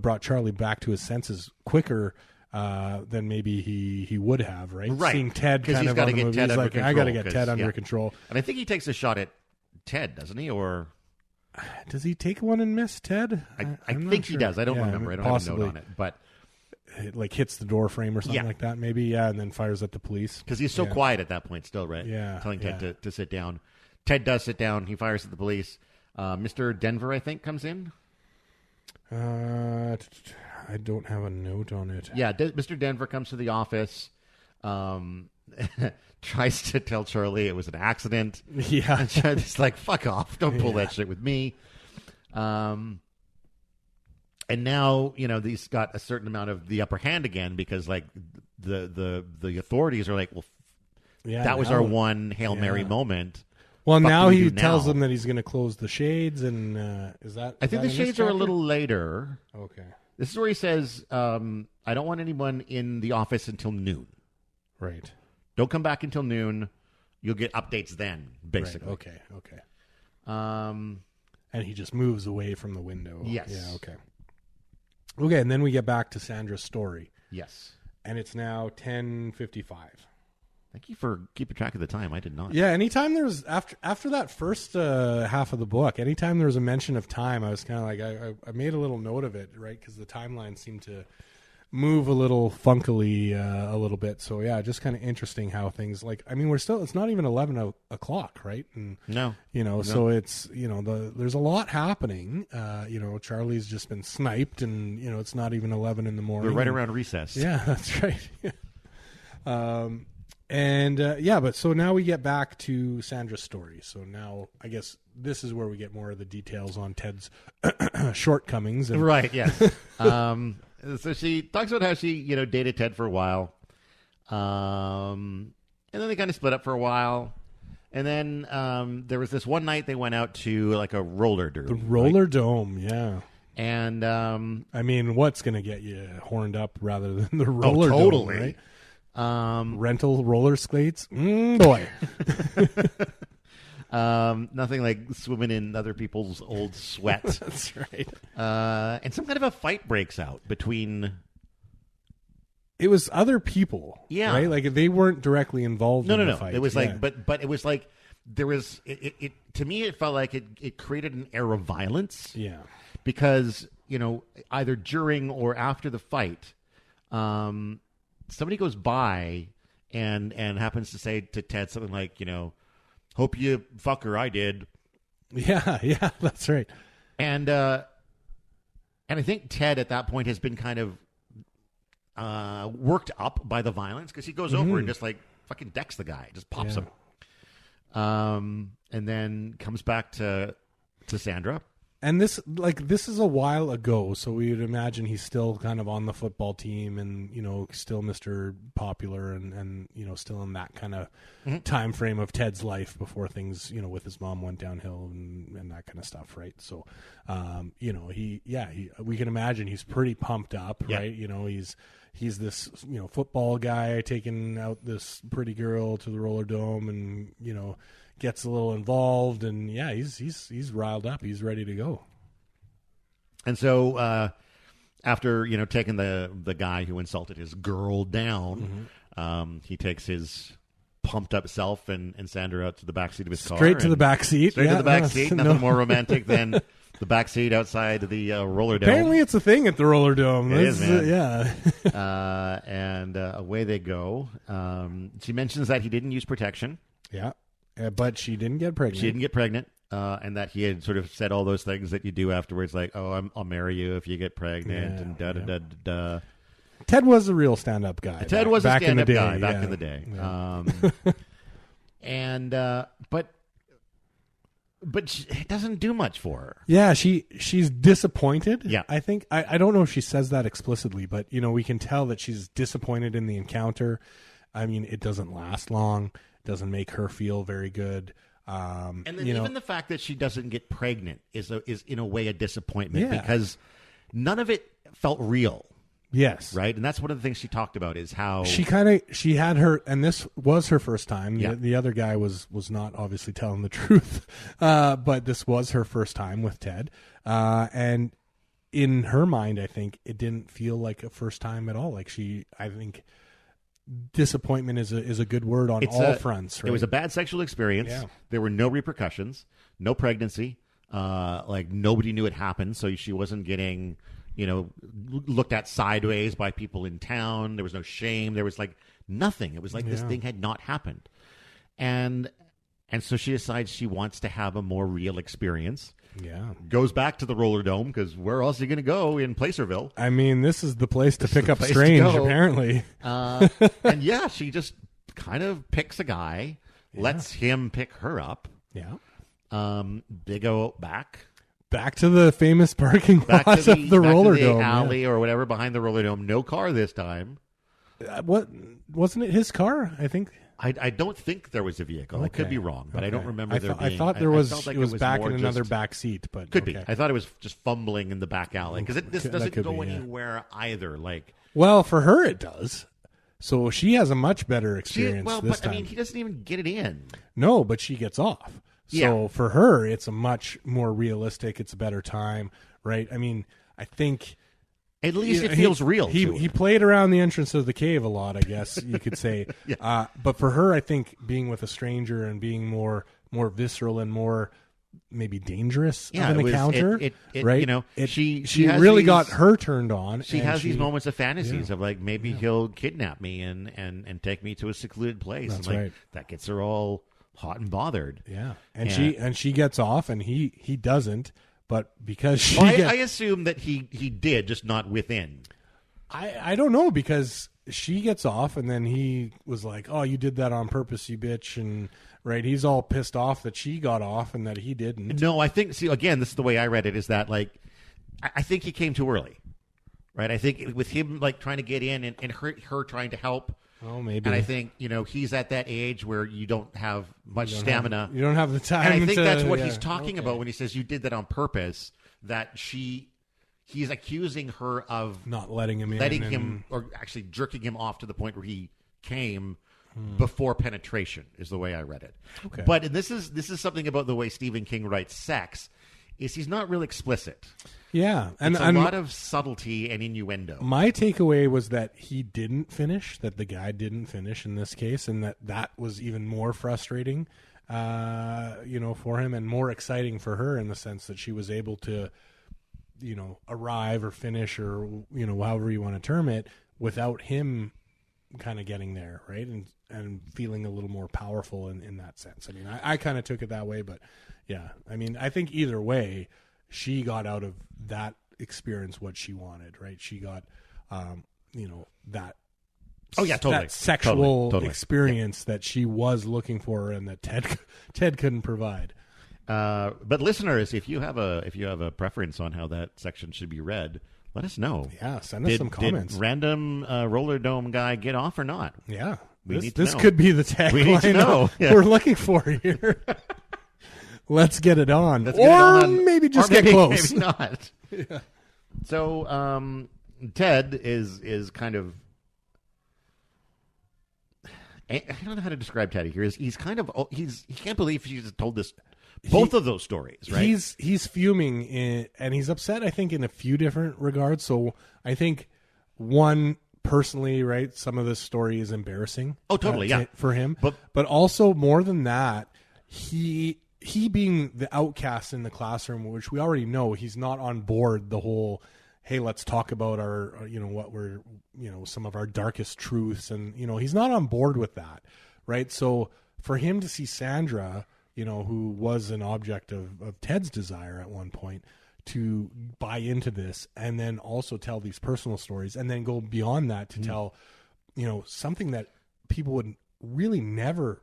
brought Charlie back to his senses quicker than maybe he would have, right? Seeing Ted kind of on the movie, he's like, I got to get Ted under control. And I think he takes a shot at Ted, doesn't he? Or does he take one and miss Ted? I think he does. I don't remember. I don't have a note on it, but it like hits the door frame or something like that, maybe. Yeah, and then fires at the police because he's so quiet at that point, still, right? Yeah, telling Ted to sit down. Ted does sit down. He fires at the police. Mr. Denver, I think, comes in. I don't have a note on it. Yeah, Mr. Denver comes to the office. tries to tell Charlie it was an accident. Yeah. And Charlie's like, fuck off. Don't pull that shit with me. And now, he's got a certain amount of the upper hand again because, like, the authorities are like, well, that was our one Hail Mary moment. Well, now he tells them that he's going to close the shades, and is that? I think the shades are a little later. Okay. This is where he says, I don't want anyone in the office until noon. Right. Don't come back until noon. You'll get updates then, basically. Right. Okay. And he just moves away from the window. Yes. Yeah, okay. Okay, and then we get back to Sandra's story. Yes. And it's now 10:55. Thank you for keeping track of the time. I did not. Yeah, anytime there's after that first half of the book, anytime there was a mention of time, I was kind of like, I made a little note of it, right? Because the timeline seemed to move a little funkily a little bit. So yeah, just kind of interesting how things it's not even 11 o'clock, right? And no. So it's, there's a lot happening. Charlie's just been sniped and, it's not even 11 in the morning. We're right around recess. Yeah, that's right. But so now we get back to Sandra's story. So now I guess this is where we get more of the details on Ted's shortcomings. Right, yes. So she talks about how she, dated Ted for a while. And then they kind of split up for a while. And then there was this one night they went out to like a roller derby. The roller dome, yeah. And what's going to get you horned up rather than the roller dome, right? Rental roller skates, boy. Nothing like swimming in other people's old sweat. That's right. And some kind of a fight breaks out between. It was other people, yeah. Right? Like they weren't directly involved. in the fight. It was like, but it was like there was. It to me, it felt like it created an air of violence. Yeah, because either during or after the fight, somebody goes by and happens to say to Ted something like, hope you fuck her, I did. Yeah, that's right. And I think Ted at that point has been kind of worked up by the violence because he goes over and just like fucking decks the guy, just pops him. And then comes back to Sandra. And this is a while ago, so we would imagine he's still kind of on the football team and, still Mr. Popular and still in that kind of time frame of Ted's life before things, with his mom went downhill and that kind of stuff, right? So, we can imagine he's pretty pumped up, right? He's this, football guy taking out this pretty girl to the roller dome and, gets a little involved, and he's riled up. He's ready to go. And so after taking the guy who insulted his girl down, he takes his pumped up self and Sandra out to the backseat of his car. Straight to the backseat. Straight to the backseat. Nothing more romantic than the backseat outside the roller dome. Apparently, it's a thing at the roller dome. It is, man. Yeah. And away they go. She mentions that he didn't use protection. Yeah. But she didn't get pregnant. She didn't get pregnant, and that he had sort of said all those things that you do afterwards, like, "Oh, I'll marry you if you get pregnant," and da da da da. Ted was a real stand-up guy. Ted was a stand-up guy back in the day, but it doesn't do much for her. Yeah, she's disappointed. Yeah, I think I don't know if she says that explicitly, but we can tell that she's disappointed in the encounter. It doesn't last long. Doesn't make her feel very good. And then even the fact that she doesn't get pregnant is in a way a disappointment because none of it felt real. Yes. Right? And that's one of the things she talked about is how she had her, and this was her first time. Yeah. The other guy was not obviously telling the truth. But this was her first time with Ted. And in her mind, I think it didn't feel like a first time at all. Like I think disappointment is a good word on all fronts. Right? It was a bad sexual experience. Yeah. There were no repercussions, no pregnancy. Like nobody knew it happened, so she wasn't getting, looked at sideways by people in town. There was no shame. There was like nothing. It was like this thing had not happened, and so she decides she wants to have a more real experience. Yeah. Goes back to the roller dome because where else are you going to go in Placerville? This is the place to pick up strange, apparently. And she just kind of picks a guy, lets him pick her up. Yeah. They go back to the famous parking lot of the roller dome, alley or whatever behind the roller dome. No car this time. What wasn't it his car? I think. I don't think there was a vehicle. I could be wrong, but I don't remember there being. I thought there was. Like it was back in another just, back seat, but could be. I thought it was just fumbling in the back alley because this doesn't go anywhere either. Like, well, for her it does. So she has a much better experience this time. I mean, he doesn't even get it in. No, but she gets off. So for her, it's a much more realistic. It's a better time, right? I mean, I think. At least it feels real. He played around the entrance of the cave a lot, I guess you could say. But for her, I think being with a stranger and being more visceral and more maybe dangerous of an encounter, right? You know, she really got her turned on. She has these moments of fantasies of like maybe he'll kidnap me and take me to a secluded place. That's and like, right. That gets her all hot and bothered. Yeah, and she gets off, and he doesn't. But because I assume that he did, just not within. I don't know, because she gets off and then he was like, "Oh, you did that on purpose, you bitch," and right, he's all pissed off that she got off and that he didn't. No, I think again, this is the way I read it, is that like I think he came too early, right? I think with him like trying to get in and her trying to help. Oh, maybe. And I think, he's at that age where you don't have much stamina. You don't have the time. And I think that's what he's talking about when he says you did that on purpose, that he's accusing her of not letting him or actually jerking him off to the point where he came before penetration, is the way I read it. Okay. But this is something about the way Stephen King writes sex, is he's not real explicit. Yeah, and a lot of subtlety and innuendo. My takeaway was that he didn't finish, that the guy didn't finish in this case, and that was even more frustrating, for him, and more exciting for her in the sense that she was able to, arrive or finish or however you want to term it, without him kind of getting there, right, and feeling a little more powerful in that sense. I mean, I kind of took it that way, but yeah, I mean, I think either way, she got out of that experience what she wanted, right? She got, that. Oh yeah, totally. That sexual totally. experience that she was looking for, and that Ted couldn't provide. But listeners, if you have a preference on how that section should be read, let us know. Yeah, send us some comments. Did random roller dome guy get off or not? Yeah, this could be the tagline we're looking for here. Let's get it on. Maybe just get close. Maybe not. Yeah. So Ted is kind of... I don't know how to describe Teddy here. He's kind of... he can't believe she's told this... Both of those stories, right? He's fuming, and he's upset, I think, in a few different regards. So I think, one, personally, right, some of this story is embarrassing. Oh, totally, for him. But also, more than that, he being the outcast in the classroom, which we already know, he's not on board the whole, hey, let's talk about our, what we're, some of our darkest truths. And, he's not on board with that, right? So for him to see Sandra, who was an object of Ted's desire at one point, to buy into this and then also tell these personal stories and then go beyond that to tell, something that people would really never,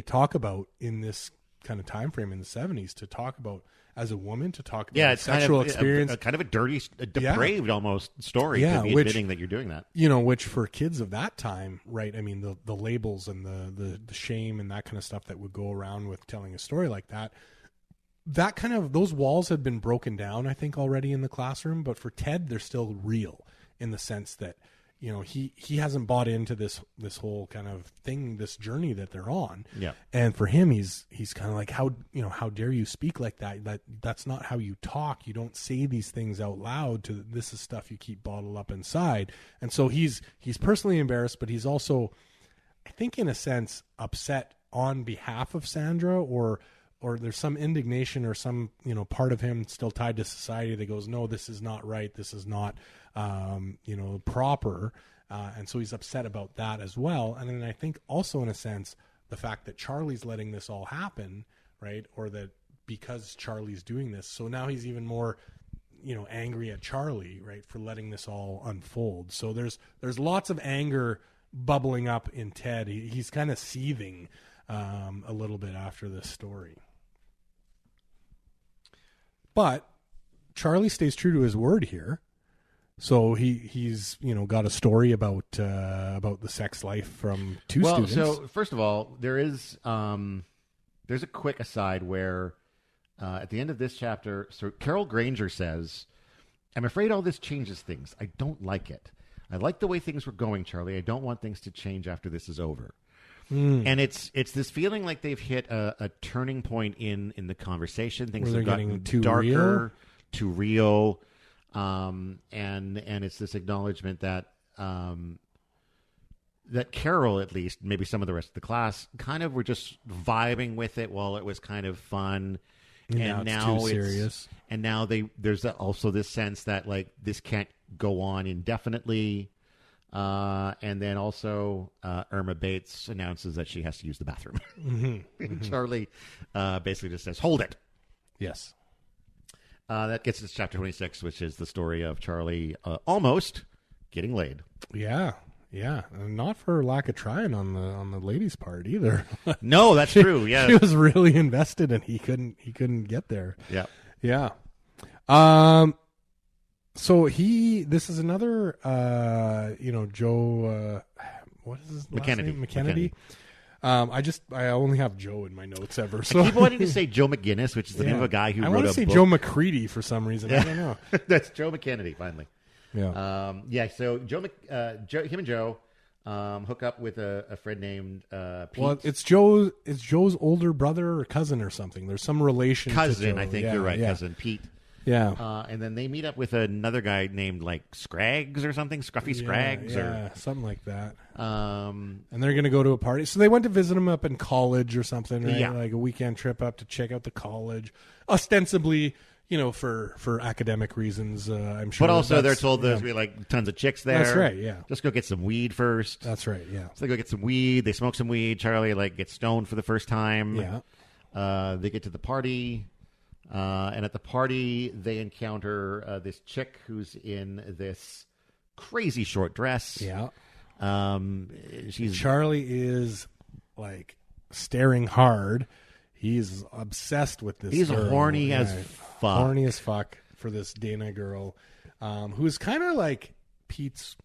talk about in this kind of time frame in the 70s, to talk about as a woman, to talk about sexual experience. Kind of a dirty, depraved almost story. Yeah, to be admitting that you're doing that. Which for kids of that time, right? I mean, the labels and the shame and that kind of stuff that would go around with telling a story like that. That kind of, those walls had been broken down, I think, already in the classroom. But for Ted, they're still real in the sense that, he hasn't bought into this whole kind of thing, this journey that they're on. Yeah. And for him, he's kind of like, how dare you speak like that? That's not how you talk. You don't say these things out loud. This is stuff you keep bottled up inside. And so he's personally embarrassed, but he's also, I think, in a sense, upset on behalf of Sandra, or there's some indignation or some, part of him still tied to society that goes, no, this is not right. This is not, proper. And so he's upset about that as well. And then I think also, in a sense, the fact that Charlie's letting this all happen, right? Or that because Charlie's doing this, so now he's even more, angry at Charlie, right, for letting this all unfold. So there's lots of anger, bubbling up in Ted. He's kind of seething a little bit after this story. But Charlie stays true to his word here. So he's got a story about the sex life from two students. So first of all, there's a quick aside where at the end of this chapter, so Carol Granger says, "I'm afraid all this changes things. I don't like it. I like the way things were going, Charlie. I don't want things to change after this is over." And it's this feeling like they've hit a turning point in the conversation. Things have gotten darker, too real, and it's this acknowledgement that that Carol, at least, maybe some of the rest of the class, kind of were just vibing with it while it was kind of fun. And now it's serious. And now there's also this sense that like this can't go on indefinitely. And then also Irma Bates announces that she has to use the bathroom. And Charlie basically just says, "Hold it." Yes. That gets us to chapter 26, which is the story of Charlie almost getting laid. Yeah. Yeah, not for lack of trying on the lady's part either. No, that's true. Yeah, she was really invested, and he couldn't get there. Yeah, yeah. So this is another, Joe. What is his last name? McKennedy. I only have Joe in my notes ever. So I keep wanting to say Joe McGinnis, which is the name of a guy who wrote a book. I want to say Joe McCready for some reason. I don't know. That's Joe McKennedy. Finally. Yeah. So him and Joe hook up with a friend named Pete. Well, it's Joe's older brother or cousin or something. There's some relation. Cousin, to Joe. I think you're right. Yeah. Cousin Pete. Yeah. And then they meet up with another guy named like Scraggs or something, Scruffy Scraggs, or something like that. And they're going to go to a party. So they went to visit him up in college or something, right? Yeah. Like a weekend trip up to check out the college, ostensibly. For academic reasons, I'm sure. But also, they're told there's be like tons of chicks there. That's right. Yeah. Just go get some weed first. That's right. Yeah. So they go get some weed. They smoke some weed. Charlie gets stoned for the first time. Yeah. They get to the party, and at the party they encounter this chick who's in this crazy short dress. Yeah. Charlie is like staring hard. He's obsessed with this. He's girl. Horny as fuck. Horny as fuck for this Dana girl, who's kind of like Pete's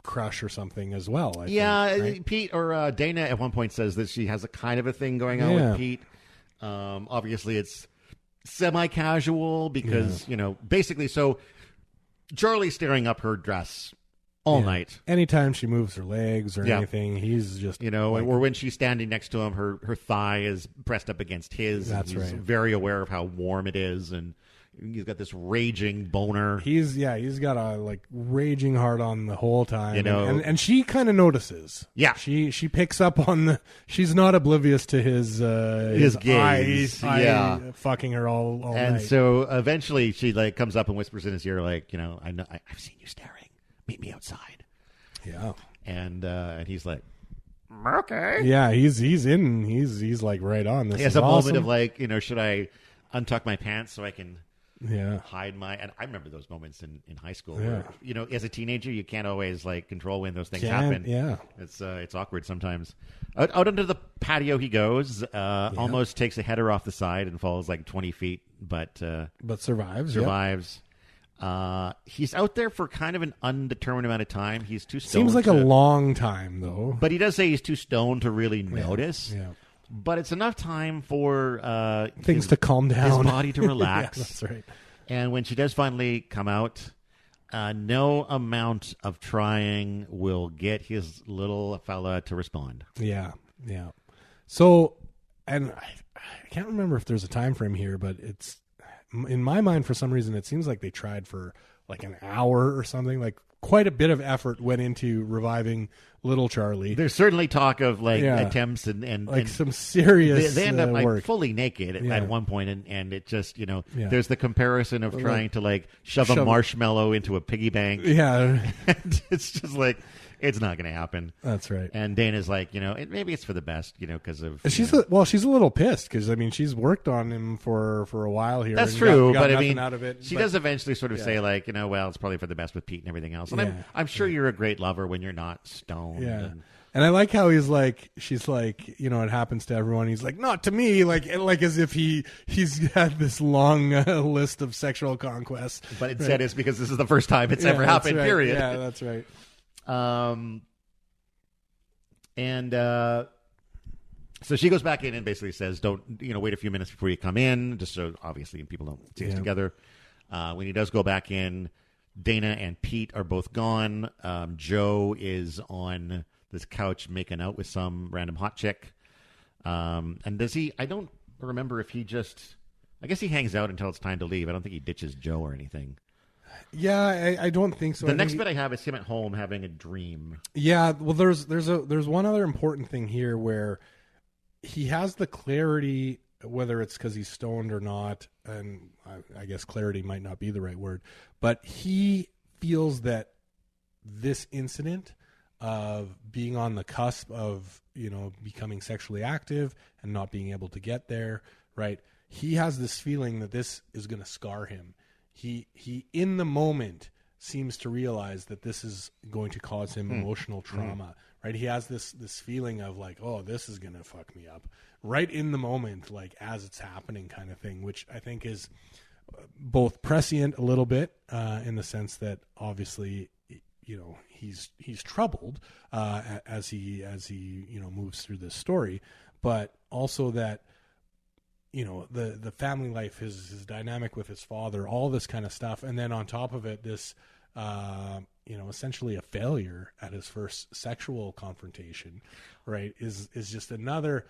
crush or something as well. I think, right? Pete or Dana at one point says that she has a kind of a thing going on with Pete. Obviously, it's semi-casual because basically. So Charlie's staring up her dress all night. Anytime she moves her legs or anything, he's just or when she's standing next to him, her thigh is pressed up against his. That's and he's right. Very aware of how warm it is, and he's got this raging boner. He's got a raging hard on the whole time, and she kind of notices. Yeah, she picks up on she's not oblivious to his gaze. Fucking her all and night. So eventually she comes up and whispers in his ear I've seen you staring. Meet me outside. Yeah. And he's like, okay. Yeah, he's in. He's like right on. This he has is a awesome. moment of should I untuck my pants so I can hide my... And I remember those moments in high school where, as a teenager, you can't always control when those things happen. Yeah. It's awkward sometimes. Out onto the patio he goes, almost takes a header off the side and falls 20 feet, but survives. He's out there for kind of an undetermined amount of time. He's too stoned. Seems like a long time, though. But he does say he's too stoned to really notice. Yeah. But it's enough time for things to calm down, his body to relax. That's right. And when she does finally come out, no amount of trying will get his little fella to respond. Yeah. So, and I can't remember if there's a time frame here, but it's. In my mind, for some reason, it seems like they tried for an hour or something. Quite a bit of effort went into reviving little Charlie. There's certainly talk of attempts and some serious. They end up work. Fully naked at one point, and it just there's the comparison of trying to shove a marshmallow into a piggy bank. Yeah, it's just It's not going to happen. That's right. And Dana's like, maybe it's for the best, because of... She's a little pissed because, she's worked on him for a while here. That's true, got but out of it, she does eventually sort of say like, well, it's probably for the best with Pete and everything else. And I'm sure you're a great lover when you're not stoned. Yeah. And I like how she's like, it happens to everyone. He's like, not to me, like as if he's had this long list of sexual conquests. But instead, it's because this is the first time it's ever happened. Right. Period. Yeah, that's right. So she goes back in and basically says, "Don't wait a few minutes before you come in, just so obviously people don't see us together." When he does go back in, Dana and Pete are both gone. Joe is on this couch making out with some random hot chick. And does he? I don't remember if he just. I guess he hangs out until it's time to leave. I don't think he ditches Joe or anything. Yeah, I don't think so. The next bit I have is him at home having a dream. Yeah, well, there's one other important thing here where he has the clarity, whether it's because he's stoned or not, and I guess clarity might not be the right word, but he feels that this incident of being on the cusp of becoming sexually active and not being able to get there, right? He has this feeling that this is going to scar him. He in the moment seems to realize that this is going to cause him emotional trauma, right? He has this feeling of like, oh, this is going to fuck me up right in the moment, like as it's happening kind of thing, which I think is both prescient a little bit in the sense that obviously, he's troubled as he moves through this story, but also that the family life, his dynamic with his father, all this kind of stuff, and then on top of it, this essentially a failure at his first sexual confrontation, right, is just another,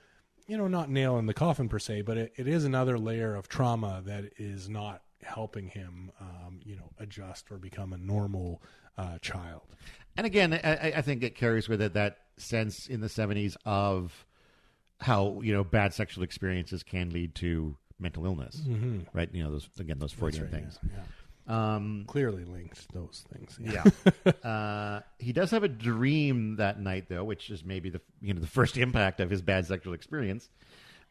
not nail in the coffin per se, but it is another layer of trauma that is not helping him, adjust or become a normal child. And again, I think it carries with it that sense in the 70s of how, bad sexual experiences can lead to mental illness, right? Those Freudian things. Yeah. Clearly linked those things. Yeah. He does have a dream that night, though, which is maybe the first impact of his bad sexual experience,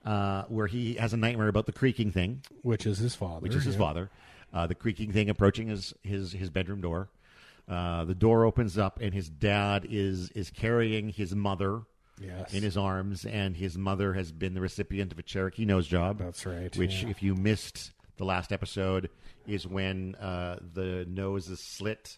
where he has a nightmare about the creaking thing, which is his father. The creaking thing approaching his bedroom door. The door opens up, and his dad is carrying his mother. Yes. In his arms, and his mother has been the recipient of a Cherokee nose job. That's right. Which, if you missed the last episode, is when the nose is slit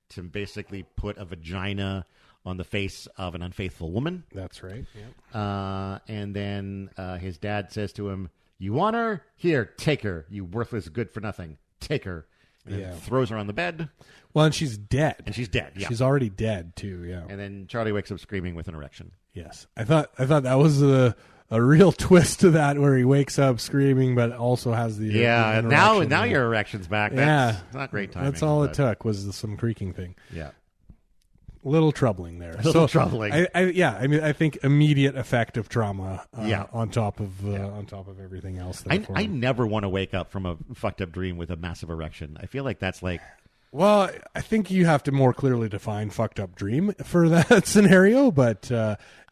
to basically put a vagina on the face of an unfaithful woman. That's right. Yeah. And then his dad says to him, "You want her? Here, take her. You worthless good for nothing. Take her." And throws her on the bed. Well, and she's dead. Yeah. She's already dead too. Yeah. And then Charlie wakes up screaming with an erection. Yes, I thought that was a real twist to that, where he wakes up screaming, but also has the now your erection's back. That's not great timing. That's all it took was some creaking thing. Yeah. Little troubling there. Troubling. I think immediate effect of trauma on top of everything else. I never want to wake up from a fucked up dream with a massive erection. I feel like that's like... Well, I think you have to more clearly define fucked up dream for that scenario, but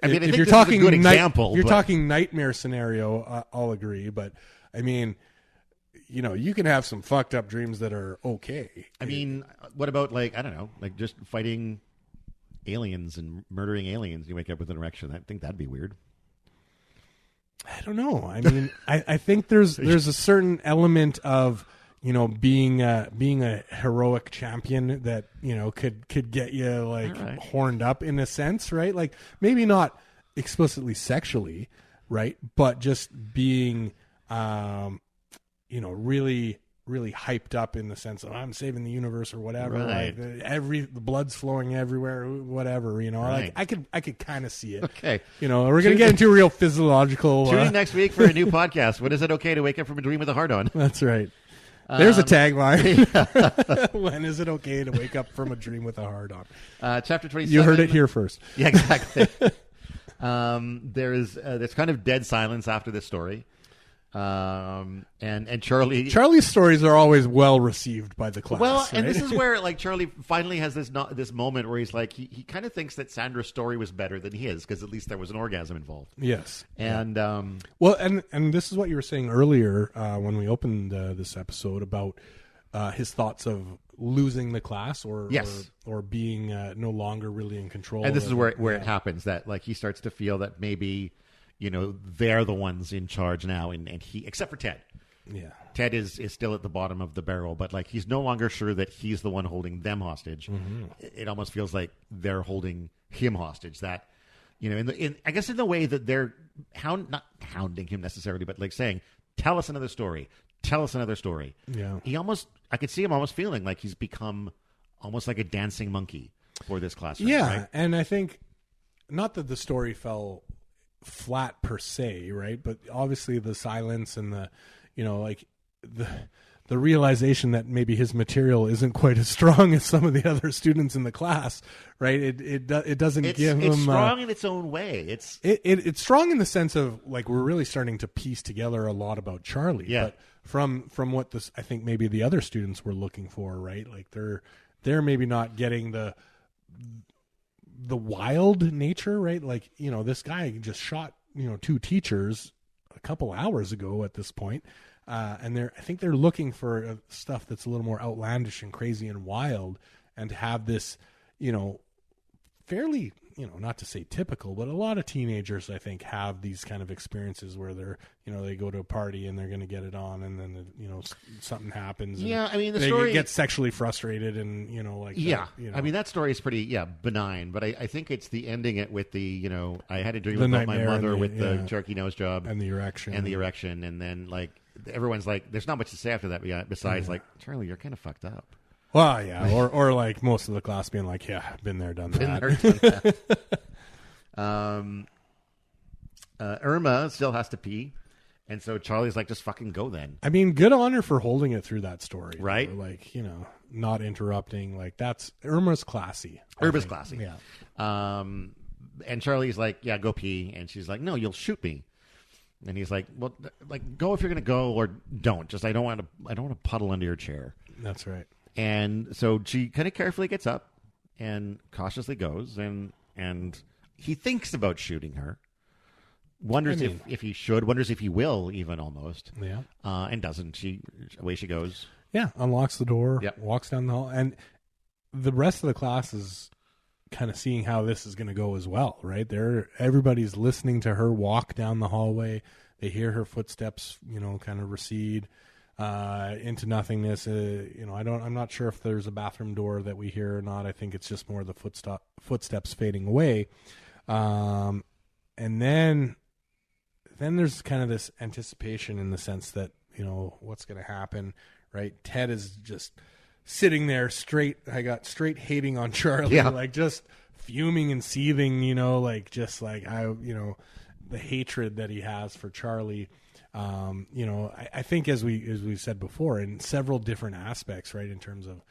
if you're talking a good example, you're talking nightmare scenario, I'll agree, but I mean... you can have some fucked up dreams that are okay. I mean, what about just fighting aliens and murdering aliens? You wake up with an erection. I think that'd be weird. I don't know. I mean, I think there's a certain element of being a heroic champion that could get you horned up in a sense, right? Like maybe not explicitly sexually, right? But just being really hyped up in the sense of I'm saving the universe or whatever. Right. Like the blood's flowing everywhere, whatever. Right. Like I could kind of see it. Okay. We're gonna get into a real physiological. Tune in next week for a new podcast. When is it okay to wake up from a dream with a hard on? That's right. There's a tagline. When is it okay to wake up from a dream with a hard on? Chapter 27. You heard it here first. Yeah, exactly. There's kind of dead silence after this story. And Charlie's stories are always well received by the class. Well, right? and this is where like Charlie finally has this moment where he's like he kind of thinks that Sandra's story was better than his because at least there was an orgasm involved. Yes, and well, and this is what you were saying earlier when we opened this episode about his thoughts of losing the class or being no longer really in control. And this is where it happens that like he starts to feel that maybe. They're the ones in charge now, and he, except for Ted. Yeah. Ted is still at the bottom of the barrel, but like he's no longer sure that he's the one holding them hostage. Mm-hmm. It almost feels like they're holding him hostage. That, I guess in the way that they're not hounding him necessarily, but like saying, "Tell us another story. Tell us another story." Yeah. I could see him almost feeling like he's become almost like a dancing monkey for this classroom. Yeah, right? and I think not that the story fell flat per se, right? But obviously the silence and the realization that maybe his material isn't quite as strong as some of the other students in the class, right? It doesn't give him. It's strong in its own way. It's strong in the sense of like we're really starting to piece together a lot about Charlie. Yeah. But from what this, I think maybe the other students were looking for, right? Like they're maybe not getting the wild nature, right? Like, this guy just shot, 2 teachers a couple hours ago at this point. And I think they're looking for stuff that's a little more outlandish and crazy and wild, and to have this, fairly, not to say typical, but a lot of teenagers, I think, have these kind of experiences where they're, they go to a party and they're going to get it on, and then, something happens. Yeah, I mean, the they story get sexually frustrated, and yeah. that, I mean, that story is pretty benign, but I think it's the ending it with the I had a dream about my mother with the jerky nose job and the erection, and then like everyone's like, there's not much to say after that besides like, Charlie, you're kind of fucked up. Well, yeah, or like most of the class being like, yeah, been there, done that. Irma still has to pee, and so Charlie's like, just fucking go then. I mean, good on her for holding it through that story, right? Or like, not interrupting. Like that's Irma's classy. Irma's classy, yeah. And Charlie's like, yeah, go pee, and she's like, no, you'll shoot me. And he's like, well, like go if you're gonna go, or don't. Just I don't want to puddle under your chair. That's right. And so she kind of carefully gets up and cautiously goes, and he thinks about shooting her. Wonders if he should, wonders if he will, even almost. Yeah. And doesn't. Away she goes. Yeah, unlocks the door, yep. Walks down the hall, and the rest of the class is kind of seeing how this is going to go as well, right? Everybody's listening to her walk down the hallway. They hear her footsteps, kind of recede into nothingness. I'm not sure if there's a bathroom door that we hear or not. I think it's just more the footsteps fading away. And then there's kind of this anticipation in the sense that, what's going to happen, right? Ted is just sitting there straight hating on Charlie, like just fuming and seething, the hatred that he has for Charlie. I think as we said before, in several different aspects, right, in terms of,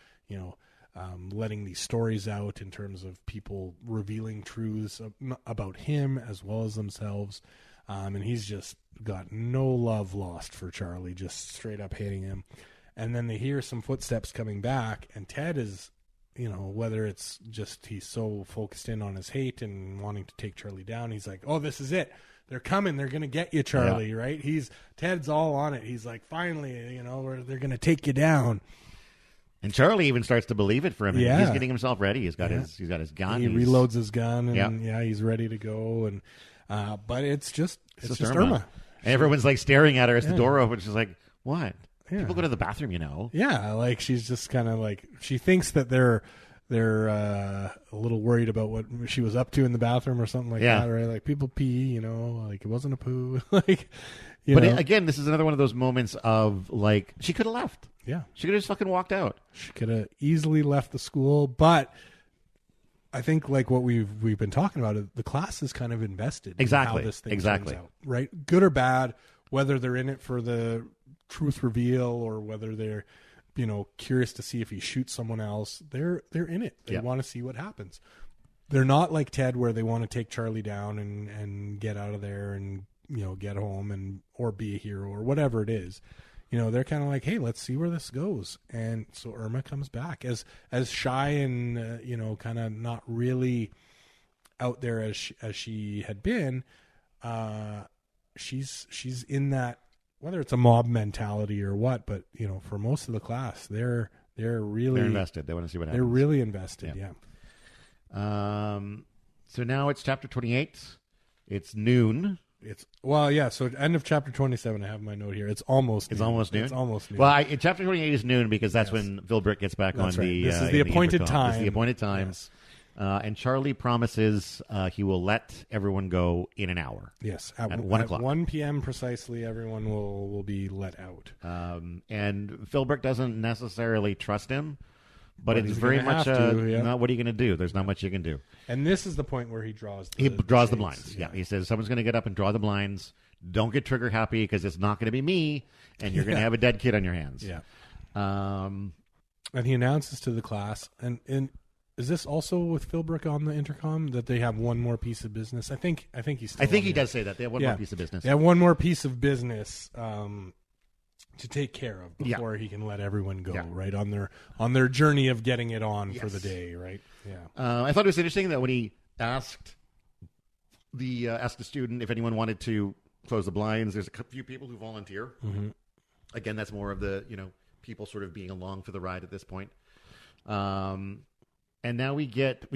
letting these stories out, in terms of people revealing truths about him as well as themselves. And he's just got no love lost for Charlie, just straight up hating him. And then they hear some footsteps coming back, and Ted is, whether it's just he's so focused in on his hate and wanting to take Charlie down, he's like, oh, this is it. They're coming. They're going to get you, Charlie, right? Ted's all on it. He's like, finally, they're going to take you down. And Charlie even starts to believe it for him. Yeah. He's getting himself ready. He's got his gun. He reloads his gun, and he's ready to go. And but it's just Irma. And everyone's like staring at her as the door opens. She's like, what? Yeah. People go to the bathroom, Yeah, like she's just kind of like, she thinks that they're a little worried about what she was up to in the bathroom or something like that, right? Like people pee, like it wasn't a poo, like. Again, this is another one of those moments of like she could have left. Yeah, she could have just fucking walked out. She could have easily left the school, but I think like what we've been talking about, the class is kind of invested in how this thing turns out, right? Good or bad, whether they're in it for the truth reveal or whether they're curious to see if he shoots someone else, they're in it. They want to see what happens. They're not like Ted where they want to take Charlie down and get out of there and get home or be a hero or whatever it is. They're kind of like, hey, let's see where this goes. And so Irma comes back as shy and kind of not really out there as she had been. She's in that, whether it's a mob mentality or what, but for most of the class, they're really invested. They want to see what happens. They're really invested. Yeah. So now it's chapter 28. It's noon. So end of chapter 27, I have my note here. It's almost noon. Almost noon? It's almost noon. Well, chapter 28 is noon because that's when Philbrick gets back on the... This is the appointed time. This is the appointed time. Yes. And Charlie promises he will let everyone go in an hour. Yes. At 1 o'clock. 1 p.m. precisely, everyone will be let out. And Philbrick doesn't necessarily trust him, but it's very much what are you going to do? There's not much you can do. And this is the point where he draws the blinds. Yeah. He says, someone's going to get up and draw the blinds. Don't get trigger happy because it's not going to be me, and you're going to have a dead kid on your hands. Yeah. And he announces to the class, and is this also with Philbrick on the intercom that they have one more piece of business? I think he does say that they have one more piece of business. They have one more piece of business to take care of before he can let everyone go. Yeah. Right on their journey of getting it on for the day. Right. Yeah. I thought it was interesting that when he asked the student if anyone wanted to close the blinds, there's a few people who volunteer. Mm-hmm. Again, that's more of the people sort of being along for the ride at this point. And now we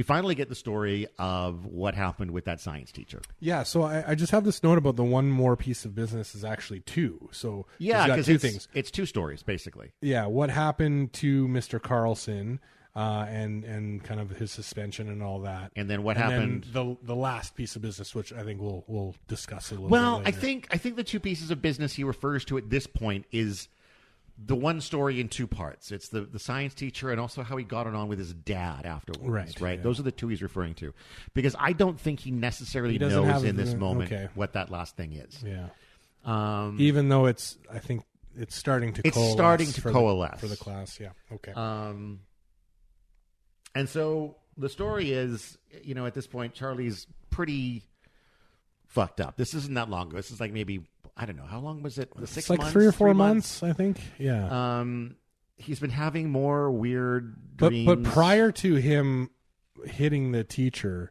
finally get the story of what happened with that science teacher. Yeah, so I just have this note about the one more piece of business is actually two. So because two things. It's two stories, basically. Yeah, what happened to Mr. Carlson and kind of his suspension and all that. And then what happened? Then the last piece of business, which I think we'll discuss a little bit later. I think the two pieces of business he refers to at this point is the one story in two parts. It's the science teacher and also how he got it on with his dad afterwards. Right? Yeah. Those are the two he's referring to. Because I don't think he necessarily knows in this moment what that last thing is. Yeah. Even though I think it's starting to coalesce for the class. Yeah. Okay. And so the story is, at this point, Charlie's pretty fucked up. This isn't that long ago. This is like maybe, I don't know, how long was it? 6 months? 3 or 4 months, I think. Yeah. He's been having more weird dreams. But prior to him hitting the teacher,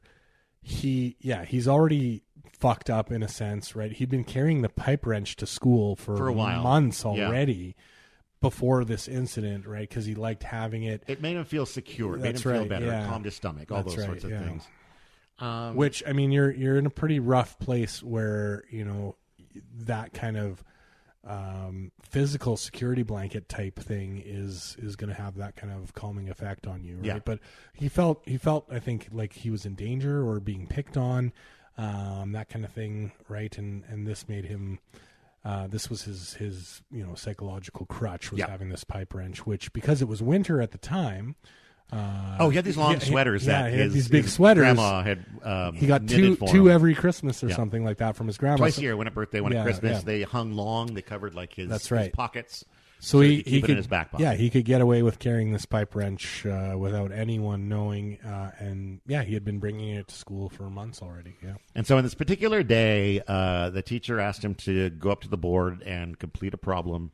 he's already fucked up in a sense, right? He'd been carrying the pipe wrench to school for a while. Months already before this incident, right? Because he liked having it. It made him feel secure. It made him feel better. It calmed his stomach. All those sorts of things. Which, I mean, you're in a pretty rough place where, that kind of physical security blanket type thing is going to have that kind of calming effect on you, right? Yeah. But he felt, I think, like he was in danger or being picked on, that kind of thing, right? And this made him, this was his psychological crutch was having this pipe wrench, which because it was winter at the time. He had these long sweaters. He had these big sweaters. Grandma had. He got two every Christmas or something like that from his grandma. Twice a year, one at birthday, one at Christmas. Yeah. They hung long. They covered like his pockets. So he could could in his back pocket. Yeah, he could get away with carrying this pipe wrench without anyone knowing. And he had been bringing it to school for months already. Yeah. And so on this particular day, the teacher asked him to go up to the board and complete a problem.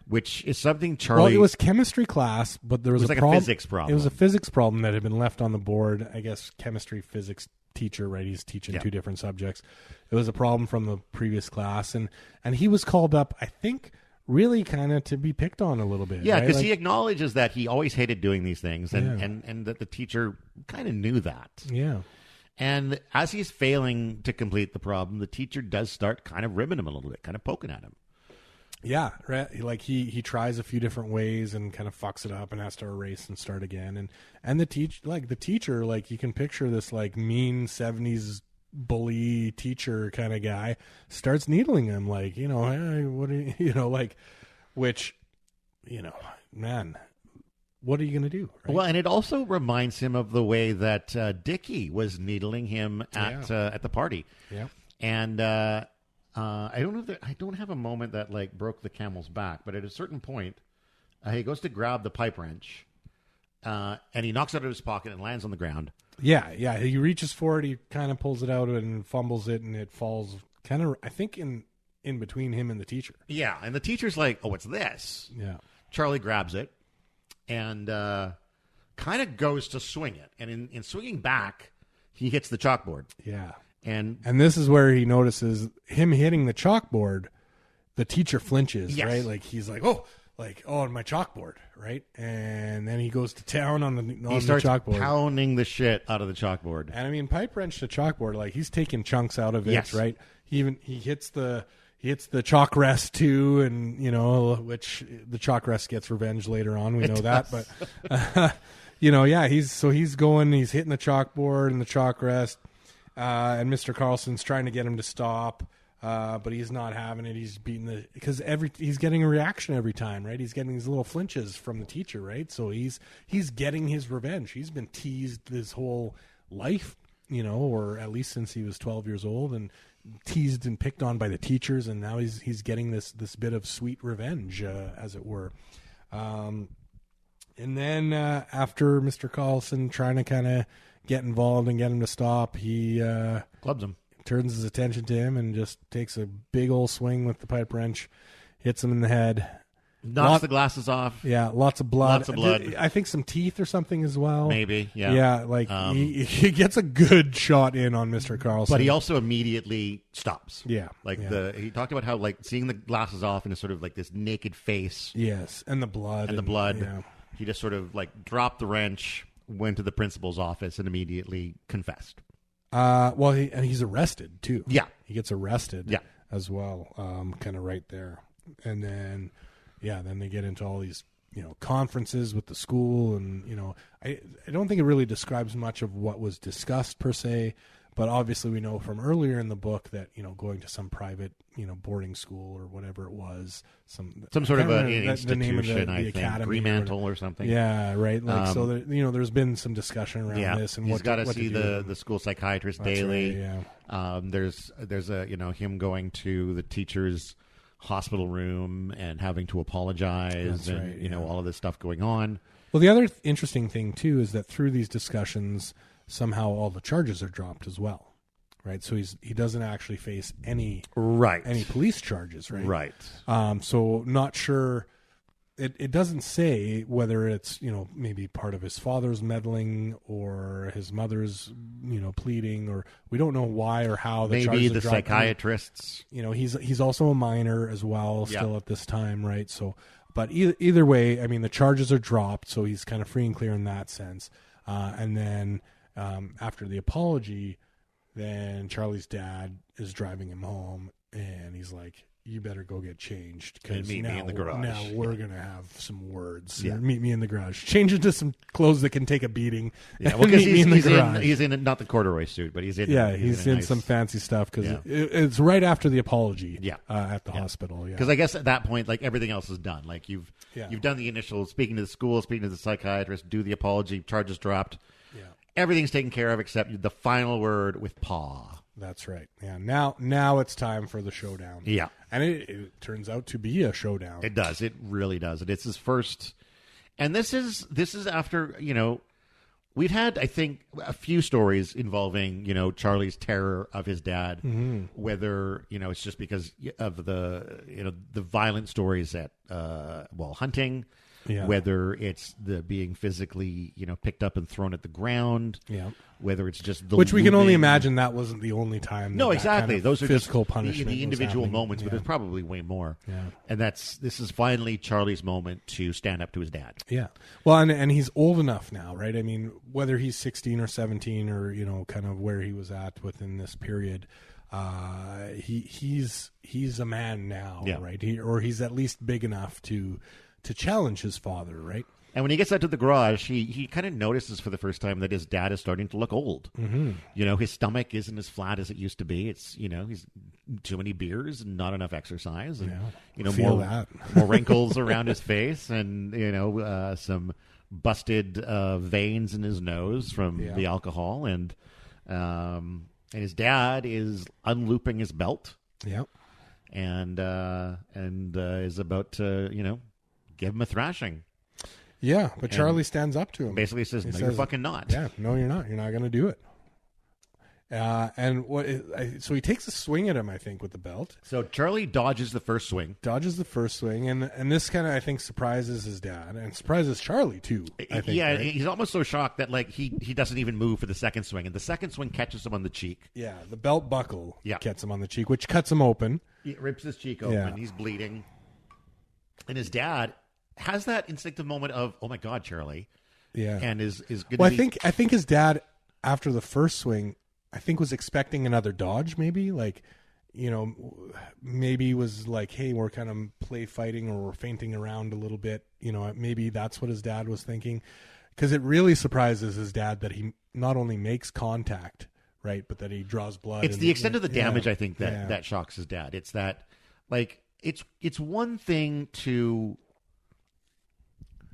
Which is something Charlie... Well, it was chemistry class, but there was a physics problem. It was a physics problem that had been left on the board. I guess chemistry, physics teacher, right? He's teaching two different subjects. It was a problem from the previous class, and he was called up, I think, really kind of to be picked on a little bit. Yeah, because he acknowledges that he always hated doing these things, and that the teacher kind of knew that. Yeah. And as he's failing to complete the problem, the teacher does start kind of ribbing him a little bit, kind of poking at him. Yeah, right. Like he tries a few different ways and kind of fucks it up and has to erase and start again. And the teacher, like you can picture this like mean 70s bully teacher kind of guy starts needling him like, hey, what are you, like, which, man, what are you going to do? Right? Well, and it also reminds him of the way that Dickie was needling him at the party. Yeah. And, I don't know I don't have a moment that like broke the camel's back, but at a certain point, he goes to grab the pipe wrench, and he knocks it out of his pocket and lands on the ground. Yeah. He reaches for it, he kind of pulls it out and fumbles it, and it falls kind of, I think in between him and the teacher. Yeah, and the teacher's like, "Oh, what's this?" Yeah. Charlie grabs it and kind of goes to swing it. And in swinging back, he hits the chalkboard. Yeah. And this is where he notices him hitting the chalkboard. The teacher flinches, yes. right? Like he's like, oh, on my chalkboard, right? And then he goes to town on the chalkboard. Pounding the shit out of the chalkboard. And I mean, pipe wrench to chalkboard, like he's taking chunks out of it, yes. right? He hits the chalk rest too, and which the chalk rest gets revenge later on. We know that, but he's hitting the chalkboard and the chalk rest, and Mr. Carlson's trying to get him to stop. But he's not having it. He's beating because he's getting a reaction every time, right? He's getting these little flinches from the teacher, right? So he's getting his revenge. He's been teased his whole life, or at least since he was 12 years old, and teased and picked on by the teachers, and now he's getting this bit of sweet revenge, as it were. And then after Mr. Carlson trying to kind of get involved and get him to stop, he clubs him. Turns his attention to him and just takes a big old swing with the pipe wrench, hits him in the head. Knocks the glasses off. Yeah, lots of blood. Lots of blood. I think some teeth or something as well. Maybe, yeah. Yeah, like he gets a good shot in on Mr. Carlson. But he also immediately stops. Yeah. He talked about how seeing the glasses off and sort of this naked face. Yes, and the blood. Yeah. He just sort of dropped the wrench, went to the principal's office and immediately confessed. And he's arrested too. Yeah, he gets arrested. Yeah. As well. Kind of right there, and then they get into all these conferences with the school, and I don't think it really describes much of what was discussed per se, but obviously we know from earlier in the book that going to some private boarding school or whatever it was, some sort of an institution, the name of the I think, academy, Fremantle or something. Yeah, right. So there's been some discussion around this, and he's got to see the school psychiatrist daily. Right, yeah. There's a him going to the teacher's hospital room and having to apologize. That's and right, all of this stuff going on. Well, the other interesting thing too is that through these discussions, somehow all the charges are dropped as well. Right, so he doesn't actually face any police charges, right? Right. So not sure. It doesn't say whether it's maybe part of his father's meddling or his mother's pleading, or we don't know why or how the charges maybe the psychiatrists. He's also a minor as well, still at this time, right? So, but either way, I mean the charges are dropped, so he's kind of free and clear in that sense. And then after the apology. Then Charlie's dad is driving him home, and he's like, "You better go get changed because meet me in the garage. Now we're gonna have some words. Yeah. Meet me in the garage. Change into some clothes that can take a beating. Yeah, well, because he's in not the corduroy suit, but he's in nice... some fancy stuff because it's right after the apology. At the hospital. Yeah, because I guess at that point, everything else is done. You've done the initial speaking to the school, speaking to the psychiatrist, do the apology, charges dropped. Yeah. Everything's taken care of except the final word with Pa. That's right. Yeah. Now it's time for the showdown. Yeah. And it turns out to be a showdown. It does. It really does. It's his first. And this is after, we've had, I think, a few stories involving, Charlie's terror of his dad, whether, it's just because of the violent stories at, hunting. Yeah. Whether it's the being physically, picked up and thrown at the ground. Yeah. Whether it's just which we can only imagine that wasn't the only time. No, exactly. Kind of those are physical just punishment. The individual moments, but there's probably way more. Yeah. And this is finally Charlie's moment to stand up to his dad. Yeah. Well, and he's old enough now, right? I mean, whether he's 16 or 17 or kind of where he was at within this period. He's a man now, right? He's at least big enough to challenge his father, right? And when he gets out to the garage, he kind of notices for the first time that his dad is starting to look old. Mm-hmm. His stomach isn't as flat as it used to be. It's he's too many beers and not enough exercise, and more wrinkles around his face, and some busted veins in his nose from the alcohol, and his dad is unlooping his belt. Yeah, and is about to give him a thrashing. Yeah, but Charlie stands up to him. Basically says, "No, you're fucking not." Yeah, no, you're not. You're not going to do it. So he takes a swing at him, I think, with the belt. So Charlie dodges the first swing. And this kind of, I think, surprises his dad and surprises Charlie too. I think, yeah, right? he's almost so shocked that like he doesn't even move for the second swing, and the second swing catches him on the cheek. Yeah, the belt buckle gets him on the cheek, which cuts him open. It rips his cheek open. Yeah. He's bleeding, and his dad has that instinctive moment of, "Oh my God, Charlie!" Yeah, and is good. Well, I think his dad, after the first swing, I think was expecting another dodge, maybe like, maybe was like, hey, we're kind of play fighting or we're feinting around a little bit. Maybe that's what his dad was thinking, because it really surprises his dad that he not only makes contact, right, but that he draws blood. It's the extent of the damage, I think, that shocks his dad. It's that, like, it's one thing to,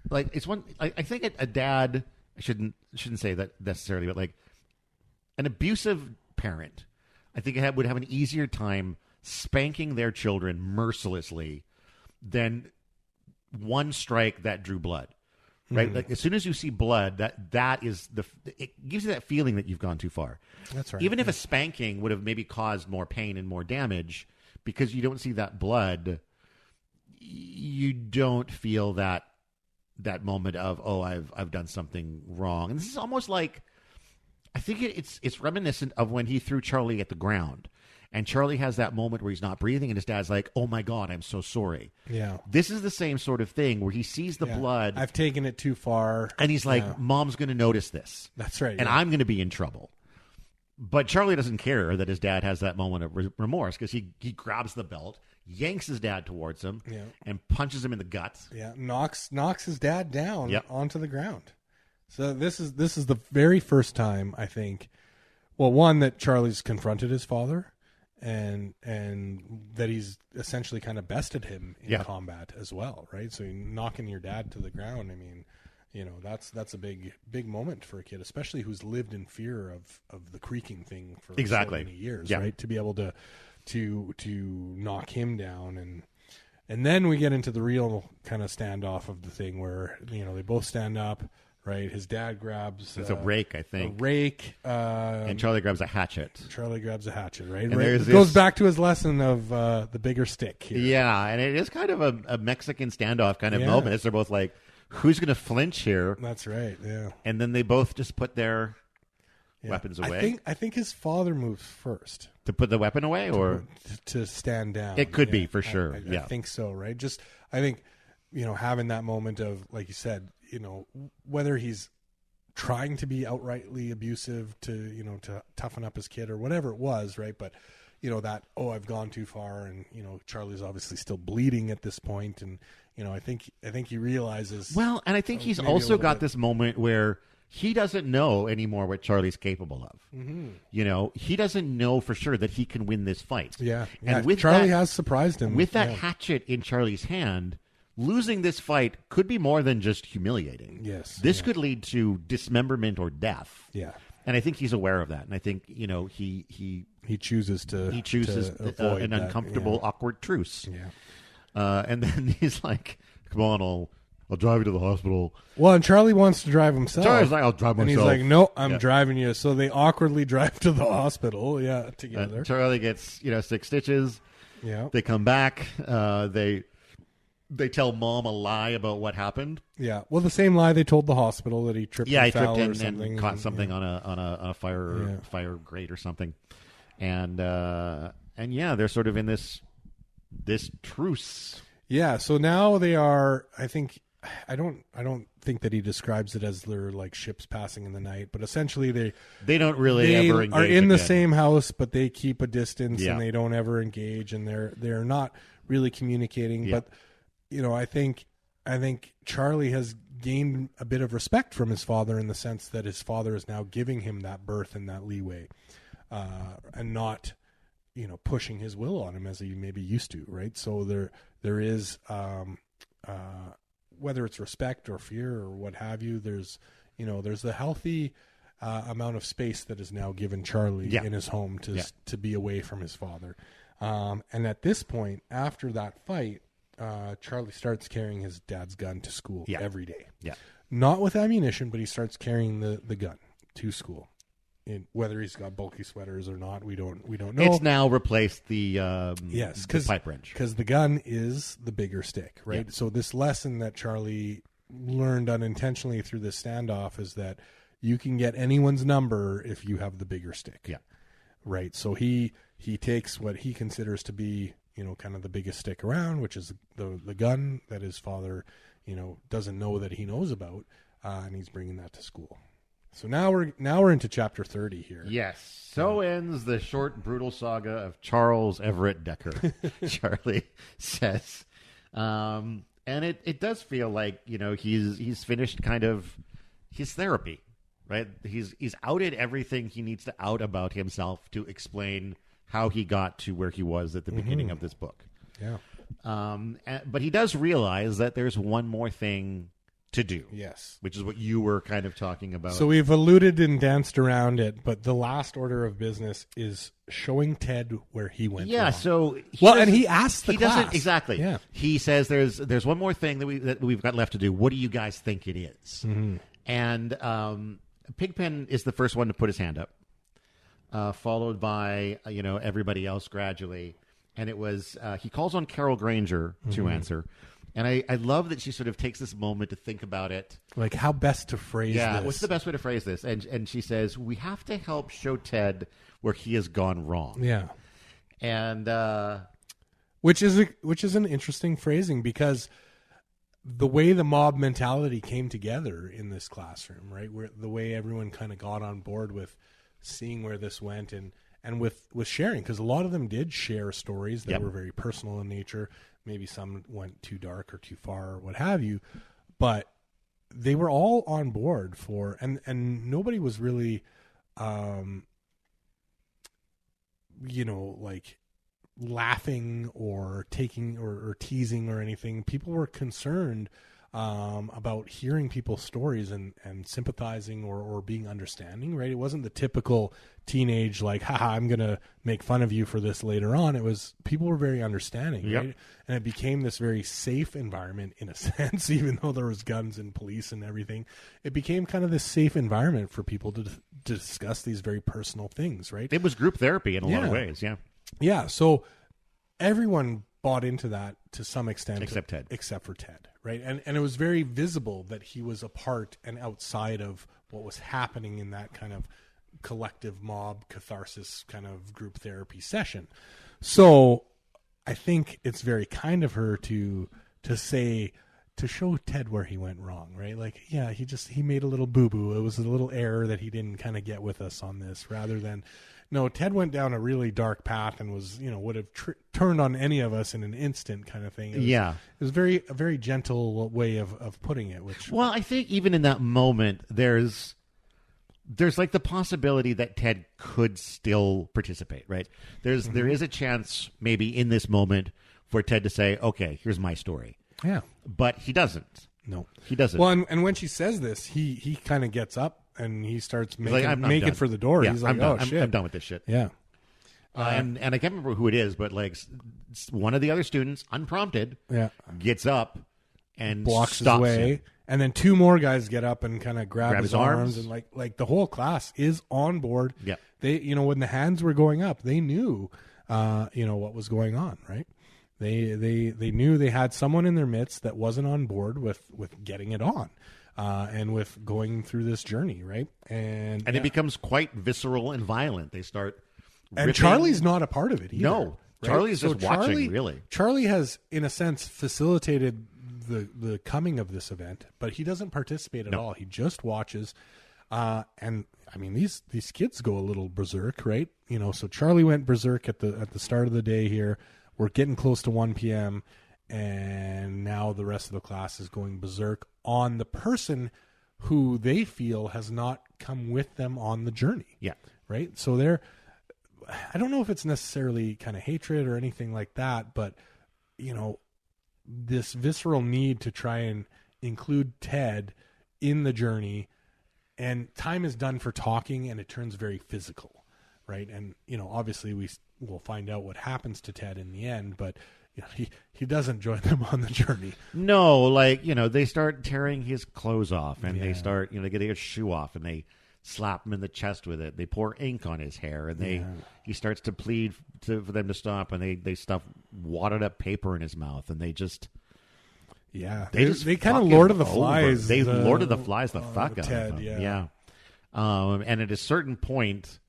like, it's one. I think a dad, I shouldn't say that necessarily, but like, an abusive parent, I think would have an easier time spanking their children mercilessly than one strike that drew blood, right? Mm-hmm. Like, as soon as you see blood, that is it gives you that feeling that you've gone too far. That's right. Even if a spanking would have maybe caused more pain and more damage, because you don't see that blood, you don't feel that moment of, oh, I've done something wrong. And this is almost like, I think it's reminiscent of when he threw Charlie at the ground, and Charlie has that moment where he's not breathing, and his dad's like, "Oh my God, I'm so sorry." Yeah, this is the same sort of thing where he sees the blood. I've taken it too far, and he's like, "Mom's going to notice this." That's right, and I'm going to be in trouble. But Charlie doesn't care that his dad has that moment of remorse, because he grabs the belt, yanks his dad towards him, and punches him in the guts. Yeah, knocks his dad down onto the ground. So this is the very first time, I think, well, one, that Charlie's confronted his father, and that he's essentially kind of bested him in combat as well, right? So knocking your dad to the ground, I mean, that's a big moment for a kid, especially who's lived in fear of the creaking thing for so many years, right? To be able to knock him down, and then we get into the real kind of standoff of the thing where they both stand up. Right, his dad grabs... It's a rake, I think. A rake. And Charlie grabs a hatchet. Right? And It goes back to his lesson of the bigger stick here. Yeah, and it is kind of a Mexican standoff kind of moment. They're both like, who's going to flinch here? That's right, yeah. And then they both just put their weapons away. I think his father moves first. To put the weapon away, or? To stand down. It could be, for sure. I think so, right? I think, having that moment of, like you said, whether he's trying to be outrightly abusive to toughen up his kid or whatever it was, right? But, that, I've gone too far, and, Charlie's obviously still bleeding at this point, and, I think he realizes. Well, and I think he's also got this moment where he doesn't know anymore what Charlie's capable of. Mm-hmm. He doesn't know for sure that he can win this fight. Yeah. And with Charlie has surprised him. With that hatchet in Charlie's hand, losing this fight could be more than just humiliating. Yes. This could lead to dismemberment or death. Yeah. And I think he's aware of that. And I think, he chooses to avoid an uncomfortable, awkward truce. Yeah. And then he's like, come on, I'll drive you to the hospital. Well, and Charlie wants to drive himself. Charlie's like, I'll drive myself. And he's like, no, I'm driving you. So they awkwardly drive to the hospital, together. Charlie gets, 6 stitches. Yeah. They come back. They tell Mom a lie about what happened. Yeah. Well, the same lie they told the hospital, that he tripped he tripped in and caught something on a fire grate or something. And they're sort of in this truce. Yeah, so now they are, I think, I don't think that he describes it as they're like ships passing in the night, but essentially they don't really ever engage. Are in the same house, but they keep a distance and they don't ever engage, and they're not really communicating. Yeah. But I think Charlie has gained a bit of respect from his father, in the sense that his father is now giving him that berth and that leeway, and not pushing his will on him as he maybe used to, right? So there is, whether it's respect or fear or what have you, there's the healthy amount of space that is now given Charlie in his home to be away from his father. And at this point, after that fight, Charlie starts carrying his dad's gun to school every day. Yeah. Not with ammunition, but he starts carrying the gun to school. whether he's got bulky sweaters or not, we don't know. It's now replaced the the pipe wrench, because the gun is the bigger stick, right? So this lesson that Charlie learned unintentionally through this standoff is that you can get anyone's number if you have the bigger stick. Yeah. Right. So he takes what he considers to be, kind of the biggest stick around, which is the gun that his father, doesn't know that he knows about, and he's bringing that to school. So now we're into chapter 30 here. Yes. So ends the short, brutal saga of Charles Everett Decker, Charlie says. And it does feel like, he's finished kind of his therapy, right? He's outed everything he needs to out about himself to explain how he got to where he was at the beginning of this book. Yeah. But he does realize that there's one more thing to do. Yes. Which is what you were kind of talking about. So we've alluded and danced around it, but the last order of business is showing Ted where he went wrong. So and he asked the class. Doesn't exactly. Yeah. He says there's one more thing that we've got left to do. What do you guys think it is? Mm-hmm. And Pigpen is the first one to put his hand up, followed by everybody else gradually. And it was he calls on Carol Granger to answer. And I love that she sort of takes this moment to think about it. Like how best to phrase this. What's the best way to phrase this? And she says, we have to help show Ted where he has gone wrong. Yeah. And which is an interesting phrasing, because the way the mob mentality came together in this classroom, right? Where the way everyone kind of got on board with seeing where this went and with sharing, because a lot of them did share stories that were very personal in nature. Maybe some went too dark or too far or what have you, but they were all on board for, and nobody was really, like laughing or taking or teasing or anything. People were concerned about hearing people's stories and sympathizing or being understanding, right? It wasn't the typical teenage, like, haha, I'm going to make fun of you for this later on. It was, people were very understanding, right? And it became this very safe environment in a sense, even though there was guns and police and everything. It became kind of this safe environment for people to discuss these very personal things, right? It was group therapy in a lot of ways, Yeah, so everyone bought into that to some extent. Except Ted. Except for Ted, right? And it was very visible that he was a part and outside of what was happening in that kind of collective mob catharsis kind of group therapy session. So I think it's very kind of her to say, to show Ted where he went wrong, right? Like, yeah, he made a little boo-boo. It was a little error that he didn't kind of get with us on this, rather than, no, Ted went down a really dark path and was, would have turned on any of us in an instant kind of thing. It was a very gentle way of putting it. Well, I think even in that moment, there's like the possibility that Ted could still participate, right? There is a chance maybe in this moment for Ted to say, okay, here's my story. Yeah. But he doesn't. No. He doesn't. Well, and when she says this, he kind of gets up and he starts making for the door. Yeah, He's like, shit. I'm done with this shit. Yeah. And I can't remember who it is, but like one of the other students, unprompted, gets up and blocks stops his way. him. And then two more guys get up and kind of grab his arms, and like the whole class is on board. Yeah. They, when the hands were going up, they knew, what was going on, right? They knew they had someone in their midst that wasn't on board with getting it on, and with going through this journey, right? And it becomes quite visceral and violent. They start ripping. And Charlie's not a part of it either. No, right? Charlie's just watching, really. Charlie has, in a sense, facilitated the coming of this event, but he doesn't participate at all. He just watches. And I mean, these kids go a little berserk, right? So Charlie went berserk at the start of the day here. We're getting close to 1 p.m. and now the rest of the class is going berserk on the person who they feel has not come with them on the journey. Yeah. Right? So I don't know if it's necessarily kind of hatred or anything like that, but, this visceral need to try and include Ted in the journey, and time is done for talking and it turns very physical, right? And, obviously we will find out what happens to Ted in the end, but he doesn't join them on the journey. No, they start tearing his clothes off, and they start, they get his shoe off, and they slap him in the chest with it. They pour ink on his hair, and he starts to plead for them to stop, and they stuff wadded up paper in his mouth, and they just they kind of Lord of the Flies. They Lord of the Flies the fuck out Ted, of him. Yeah. And at a certain point,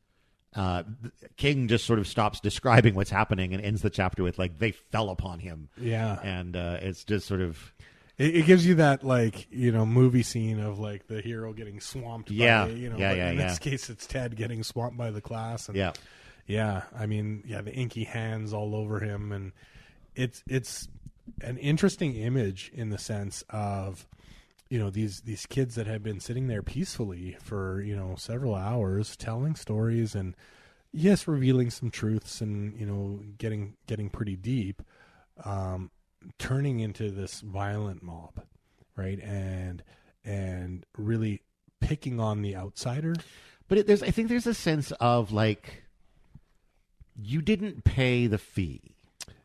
King just sort of stops describing what's happening and ends the chapter with like they fell upon him. Yeah, and it's just sort of it gives you that like movie scene of like the hero getting swamped. Yeah, by, in this case, it's Ted getting swamped by the class. And I mean, the inky hands all over him, and it's an interesting image in the sense of these kids that have been sitting there peacefully for several hours telling stories and revealing some truths and getting pretty deep, turning into this violent mob, right? And really picking on the outsider. But I think there's a sense of like you didn't pay the fee.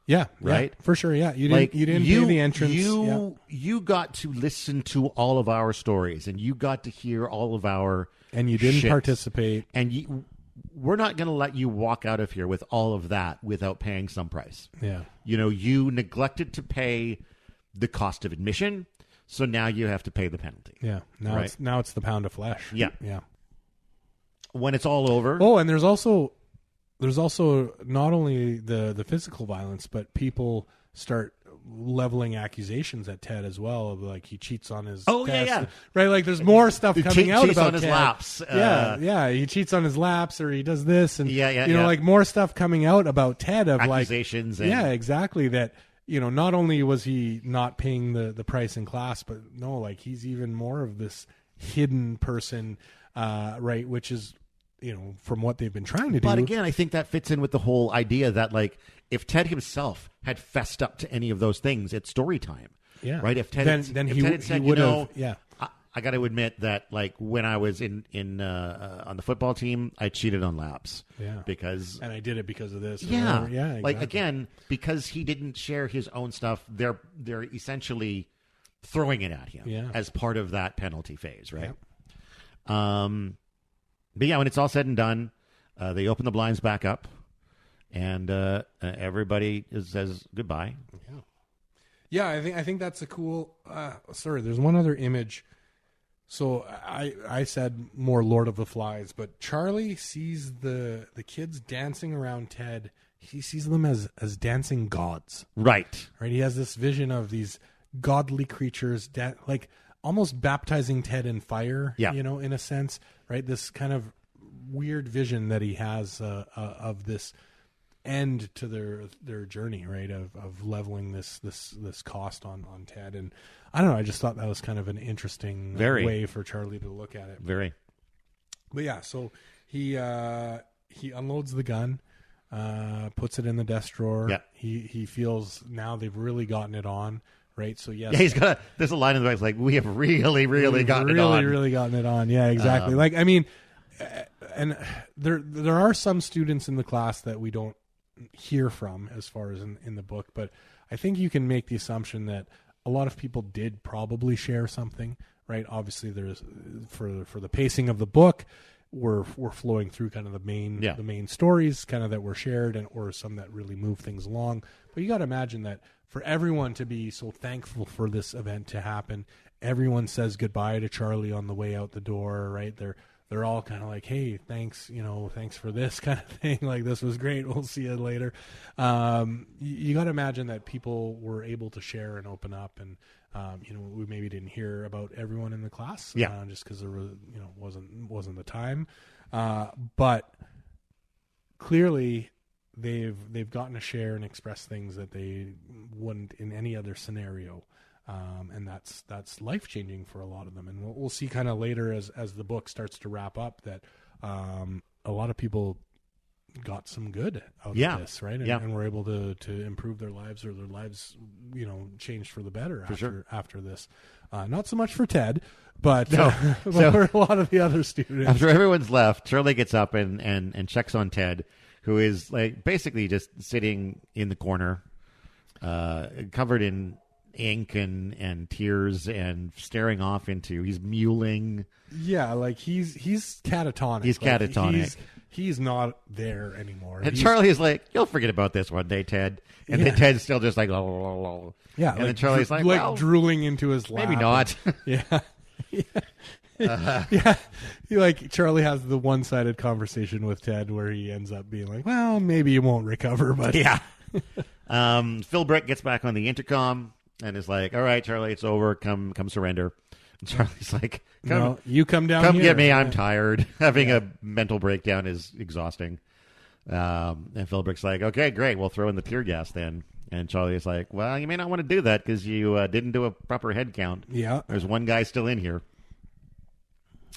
Yeah, right, for sure. Yeah, you didn't pay the entrance. You got to listen to all of our stories, and you got to hear all of our and you didn't participate. And we're not going to let you walk out of here with all of that without paying some price. Yeah, you neglected to pay the cost of admission, so now you have to pay the penalty. Yeah, now it's the pound of flesh. Yeah. When it's all over. Oh, and there's also not only the physical violence, but people start leveling accusations at Ted as well. Like he cheats on his test, right? Like there's more stuff coming out about on his Ted. Laps. He cheats on his laps, or he does this, and like more stuff coming out about Ted of accusations. Like, exactly that. Not only was he not paying the price in class, but no, like he's even more of this hidden person, right? Which is. From what they've been trying to do. But again, I think that fits in with the whole idea that, like, if Ted himself had fessed up to any of those things, it's story time. Yeah. Right? If Ted had said, I got to admit that, like, when I was in on the football team, I cheated on laps. Yeah. And I did it because of this. Yeah. Exactly. Like, again, because he didn't share his own stuff, they're essentially throwing it at him as part of that penalty phase, right? Yeah. But when it's all said and done, they open the blinds back up, and everybody says goodbye. Yeah, I think that's a cool. Sorry, there's one other image. So I said more Lord of the Flies, but Charlie sees the kids dancing around Ted. He sees them as dancing gods. Right. He has this vision of these godly creatures, like almost baptizing Ted in fire. Yeah. In a sense. Right, this kind of weird vision that he has of this end to their journey, right? Of leveling this cost on Ted, and I don't know. I just thought that was kind of an interesting way for Charlie to look at it. Very. But so he unloads the gun, puts it in the desk drawer. Yeah. He feels now they've really gotten it on. Right, so yes. Yeah, he's got. There's a line in the back. It's like we have really gotten it on. Really gotten it on. Yeah, exactly. Like I mean, and there are some students in the class that we don't hear from as far as in the book, but I think you can make the assumption that a lot of people did probably share something. Right, obviously there's for the pacing of the book. We're flowing through kind of the main stories kind of that were shared or some that really move things along. But you got to imagine that for everyone to be so thankful for this event to happen, everyone says goodbye to Charlie on the way out the door, right? They're all kind of like, hey, thanks, thanks for this kind of thing. Like, this was great. We'll see you later. You got to imagine that people were able to share and open up, and we maybe didn't hear about everyone in the class, just because there was, wasn't the time. But clearly, they've gotten to share and express things that they wouldn't in any other scenario. And that's life-changing for a lot of them. And we'll see kind of later as the book starts to wrap up that a lot of people got some good out of this, right? And were able to improve their lives, or their lives, changed for the better after this. Not so much for Ted, but for a lot of the other students. After everyone's left, Charlie gets up and checks on Ted, who is like basically just sitting in the corner, covered in ink and tears and staring off into. He's mewling. Yeah, like he's catatonic. He's catatonic. He's not there anymore. And Charlie is like, "You'll forget about this one day, Ted." And then Ted's still just like, "Oh." Yeah, and then Charlie's like, well, drooling into his lap. Maybe not. Yeah. Like Charlie has the one-sided conversation with Ted where he ends up being like, well, maybe you won't recover, but yeah. Philbrick gets back on the intercom and is like, all right, Charlie, it's over. Come surrender. And Charlie's like, you come down come here. Get me. I'm tired. Having a mental breakdown is exhausting. And Philbrick's like, okay, great. We'll throw in the tear gas then. And Charlie is like, well, you may not want to do that because you didn't do a proper head count. Yeah. There's one guy still in here.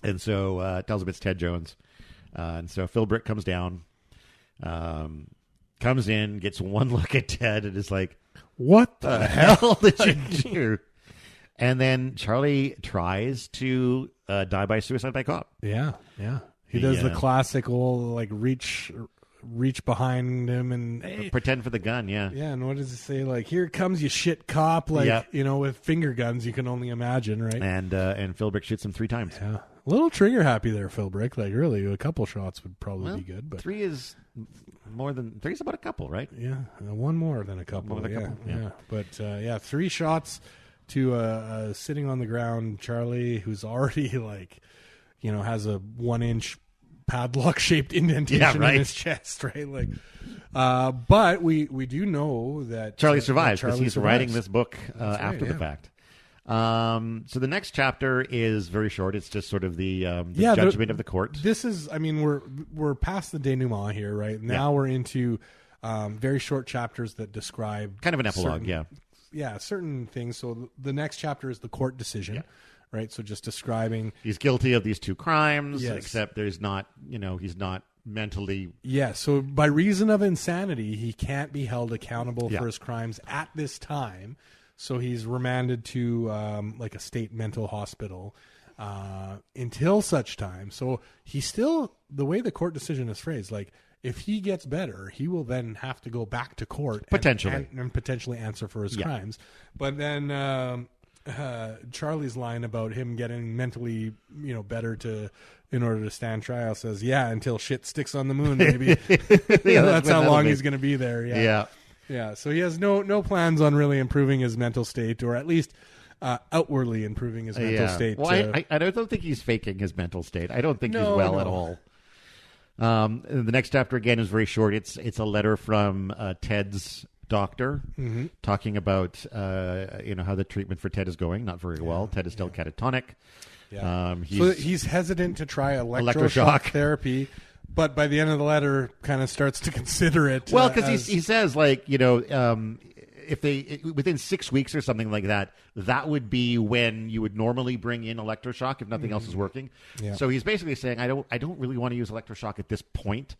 And so tells him it's Ted Jones. And so Philbrick comes down, comes in, gets one look at Ted, and is like, what the hell did you do? And then Charlie tries to die by suicide by cop. Yeah, yeah. He does the classic old, like, reach behind him and pretend for the gun. Yeah, and what does he say? Like, here comes you shit cop, like, with finger guns. You can only imagine, right? And Philbrick shoots him 3 times. Yeah, a little trigger happy there, Philbrick. Like, really, a couple shots would probably be good. But 3 is more than 3 is about a couple, right? Yeah, one more than a couple. More than a couple. Yeah. But 3 shots to sitting on the ground Charlie, who's already like, has a 1-inch padlock shaped indentation in his chest, right? Like, but we do know that Charlie survives because he's writing this book after the fact. So the next chapter is very short. It's just sort of the judgment of the court. This is, I mean, we're past the denouement here, right? Now we're into very short chapters that describe kind of an epilogue, certain things. So the next chapter is the court decision. Right, so just describing he's guilty of these 2 crimes, except there's not, he's not mentally. Yeah, so by reason of insanity, he can't be held accountable for his crimes at this time. So he's remanded to like a state mental hospital until such time. So he's still, the way the court decision is phrased, like if he gets better, he will then have to go back to court potentially and potentially answer for his crimes. But then. Charlie's line about him getting mentally, better in order to stand trial says, until shit sticks on the moon, maybe. That's how long he's going to be there. Yeah. So he has no plans on really improving his mental state, or at least outwardly improving his mental state. Well, I don't think he's faking his mental state. I don't think he's well at all. The next chapter again is very short. It's a letter from Ted's doctor talking about how the treatment for Ted is going. Not very well. Ted is still catatonic. So he's hesitant to try electroshock therapy, but by the end of the letter kind of starts to consider it. Well, because he says, like, if they within 6 weeks or something like that, that would be when you would normally bring in electroshock if nothing else is working. So he's basically saying, I don't really want to use electroshock at this point,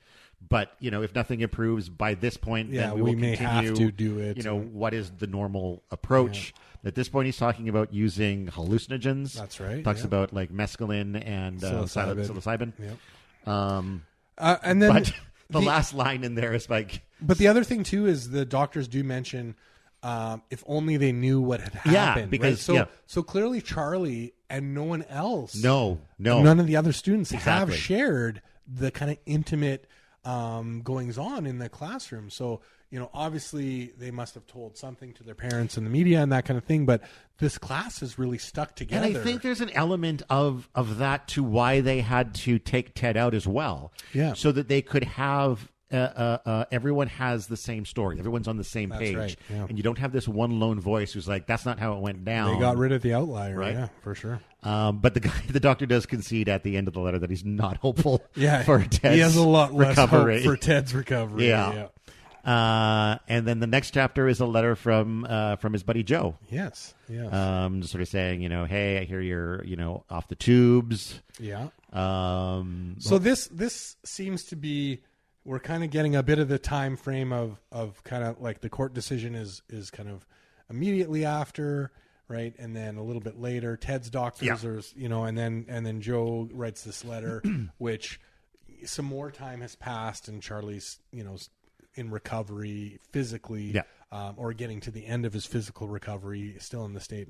but if nothing improves by this point, then we will may continue, have to do it. What is the normal approach? At this point, he's talking about using hallucinogens. That's right. Talks about like mescaline and psilocybin. And then but the last line in there is like. But the other thing too is the doctors do mention if only they knew what had happened. Because so clearly Charlie and no one else, none of the other students have shared the kind of intimate goings on in the classroom. So obviously they must have told something to their parents and the media and that kind of thing. But this class is really stuck together. And I think there's an element of that to why they had to take Ted out as well. Yeah, so that they could have. Everyone has the same story. Everyone's on the same page. Right, and you don't have this one lone voice who's like, that's not how it went down. They got rid of the outlier, right? Yeah, for sure. But the doctor does concede at the end of the letter that he's not hopeful for Ted's he has a lot less recovery. Hope for Ted's recovery. Yeah. And then the next chapter is a letter from his buddy Joe. Yes. Sort of saying, hey, I hear you're, off the tubes. Yeah. So this seems to be, we're kind of getting a bit of the time frame of kind of like the court decision is kind of immediately after, right? And then a little bit later, Ted's doctors are, and then Joe writes this letter, which some more time has passed and Charlie's, in recovery physically. or getting to the end of his physical recovery, still in the state,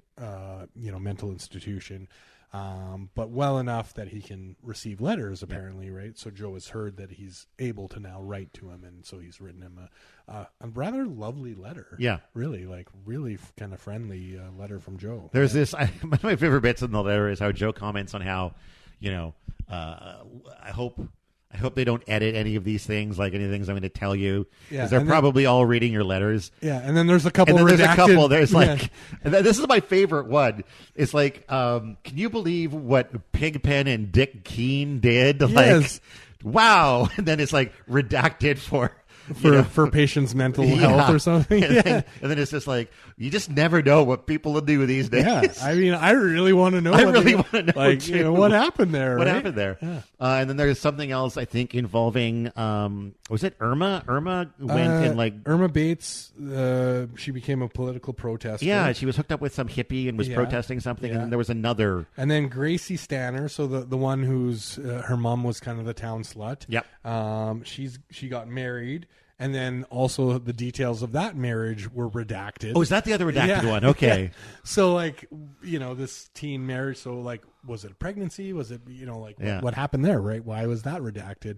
mental institution, but well enough that he can receive letters, apparently, right? So Joe has heard that he's able to now write to him, and so he's written him a rather lovely letter. Yeah. Really, really kind of friendly letter from Joe. There's this, one of my favorite bits in the letter is how Joe comments on how, I hope they don't edit any of these things, like any things I'm going to tell you, because they're probably all reading your letters. Yeah, and then there's a couple. And then redacted, there's a couple. There's like, and this is my favorite one. It's like, can you believe what Pigpen and Dick Keene did? Yes. Like, wow. And then it's like redacted for patients' mental health or something. And then it's just like, you just never know what people will do these days. Yeah, I mean, I really want to know. I really want to know, too. What happened there. What right? happened there? Yeah. And then there's something else, I think, involving, was it Irma? Irma went and like... Irma Bates, she became a political protester. Yeah, she was hooked up with some hippie and was protesting something, and then there was another... And then Gracie Stanner, so the one whose her mom was kind of the town slut. Yep. She got married. And then also the details of that marriage were redacted. Oh, is that the other redacted one? Okay. Yeah. So, like, this teen marriage. So, like, was it a pregnancy? Was it, what happened there, right? Why was that redacted?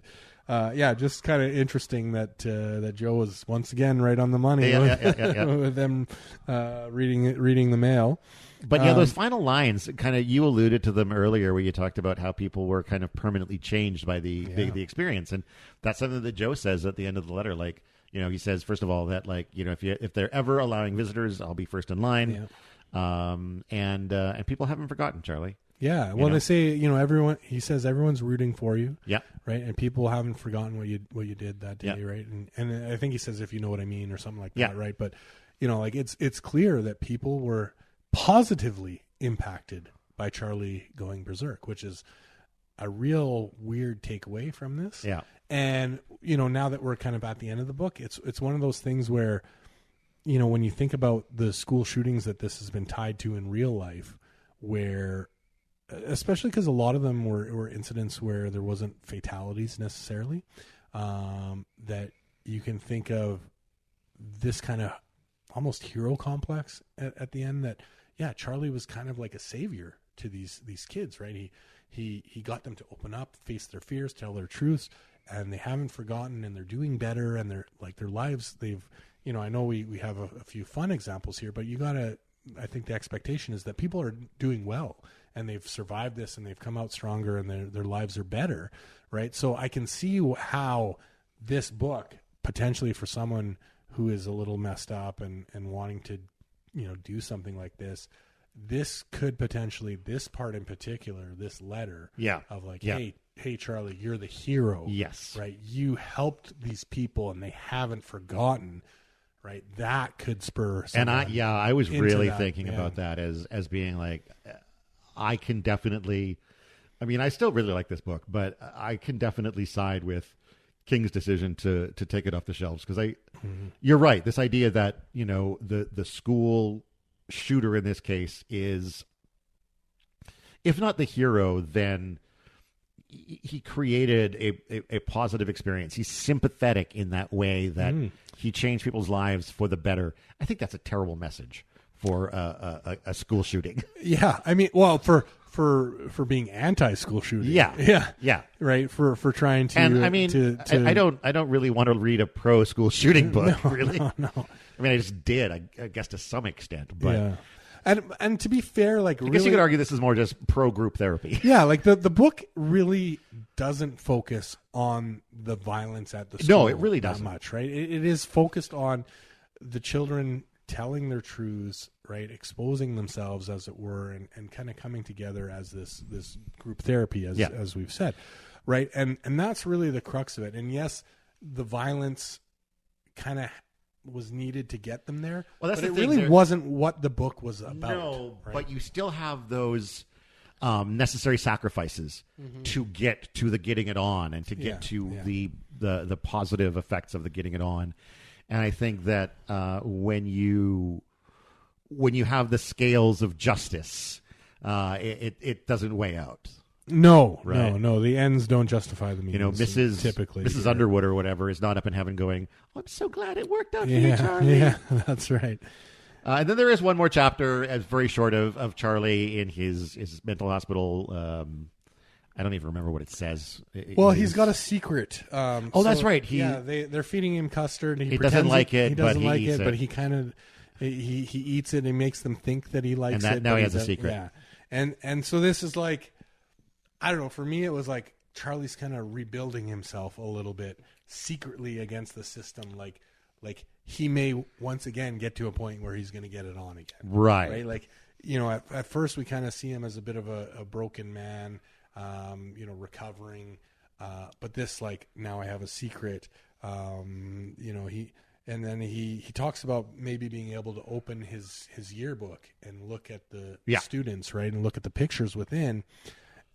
Just kind of interesting that Joe was once again right on the money with them reading the mail. But those final lines, kind of, you alluded to them earlier, where you talked about how people were kind of permanently changed by the experience, and that's something that Joe says at the end of the letter. Like, he says, first of all, that, like, if they're ever allowing visitors, I'll be first in line. Yeah. And people haven't forgotten, Charlie. Yeah. Well, they say, everyone. He says everyone's rooting for you. Yeah. Right. And people haven't forgotten what you did that day. Yeah. Right. And I think he says, if you know what I mean, or something like that. Right. But it's clear that people were positively impacted by Charlie going berserk, which is a real weird takeaway from this. Yeah. And, now that we're kind of at the end of the book, it's one of those things where, when you think about the school shootings that this has been tied to in real life, where, especially because a lot of them were incidents where there wasn't fatalities necessarily, that you can think of this kind of almost hero complex at the end, that, Charlie was kind of like a savior to these kids, right? He got them to open up, face their fears, tell their truths, and they haven't forgotten, and they're doing better, and they're like, their lives, they've, I know we have a few fun examples here, but I think the expectation is that people are doing well, and they've survived this, and they've come out stronger, and their lives are better, right? So I can see how this book, potentially for someone who is a little messed up and wanting to, do something like this could potentially, this part in particular, this letter of like, hey, Charlie, you're the hero. Yes. Right. You helped these people and they haven't forgotten. Right. That could spur. And I was really thinking about that as being like, I can definitely, I still really like this book, but I can definitely side with King's decision to take it off the shelves, because you're right. This idea that, the school shooter in this case is, if not the hero, then he created a positive experience. He's sympathetic in that way, that he changed people's lives for the better. I think that's a terrible message for a school shooting. Yeah. For being anti-school shooting. Yeah. Right. For trying to. And I don't really want to read a pro-school shooting book. Really. No. I just did, I guess, to some extent. But and to be fair, like, I guess you could argue this is more just pro-group therapy. Yeah, like the book really doesn't focus on the violence at the school. No, it really doesn't. That much, right? It is focused on the children telling their truths, right, exposing themselves, as it were, and kind of coming together as this group therapy, as we've said, right? And that's really the crux of it. And yes, the violence kind of was needed to get them there, but it really wasn't what the book was about. No, right? But you still have those necessary sacrifices to get to the getting it on, and to get to the positive effects of the getting it on. And I think that when you have the scales of justice, it doesn't weigh out. No, Right. no. The ends don't justify the means. You know, Mrs. Underwood or whatever is not up in heaven going, "Oh, I'm so glad it worked out for you, Charlie." Yeah, that's right. And then there is one more chapter, very short, of Charlie in his mental hospital. I don't even remember what it says. Well, he's got a secret. That's right. They're feeding him custard. He doesn't like it. He doesn't like eats it, but he kind of he eats it and makes them think that he likes it. Now he has a secret. Yeah, and so this is like, I don't know. For me, it was like Charlie's kind of rebuilding himself a little bit secretly against the system. Like he may once again get to a point where he's going to get it on again. Right. Like, you know, at first we kind of see him as a bit of a broken man. Recovering, but this, like, now I have a secret. He talks about maybe being able to open his yearbook and look at the students, right, and look at the pictures within.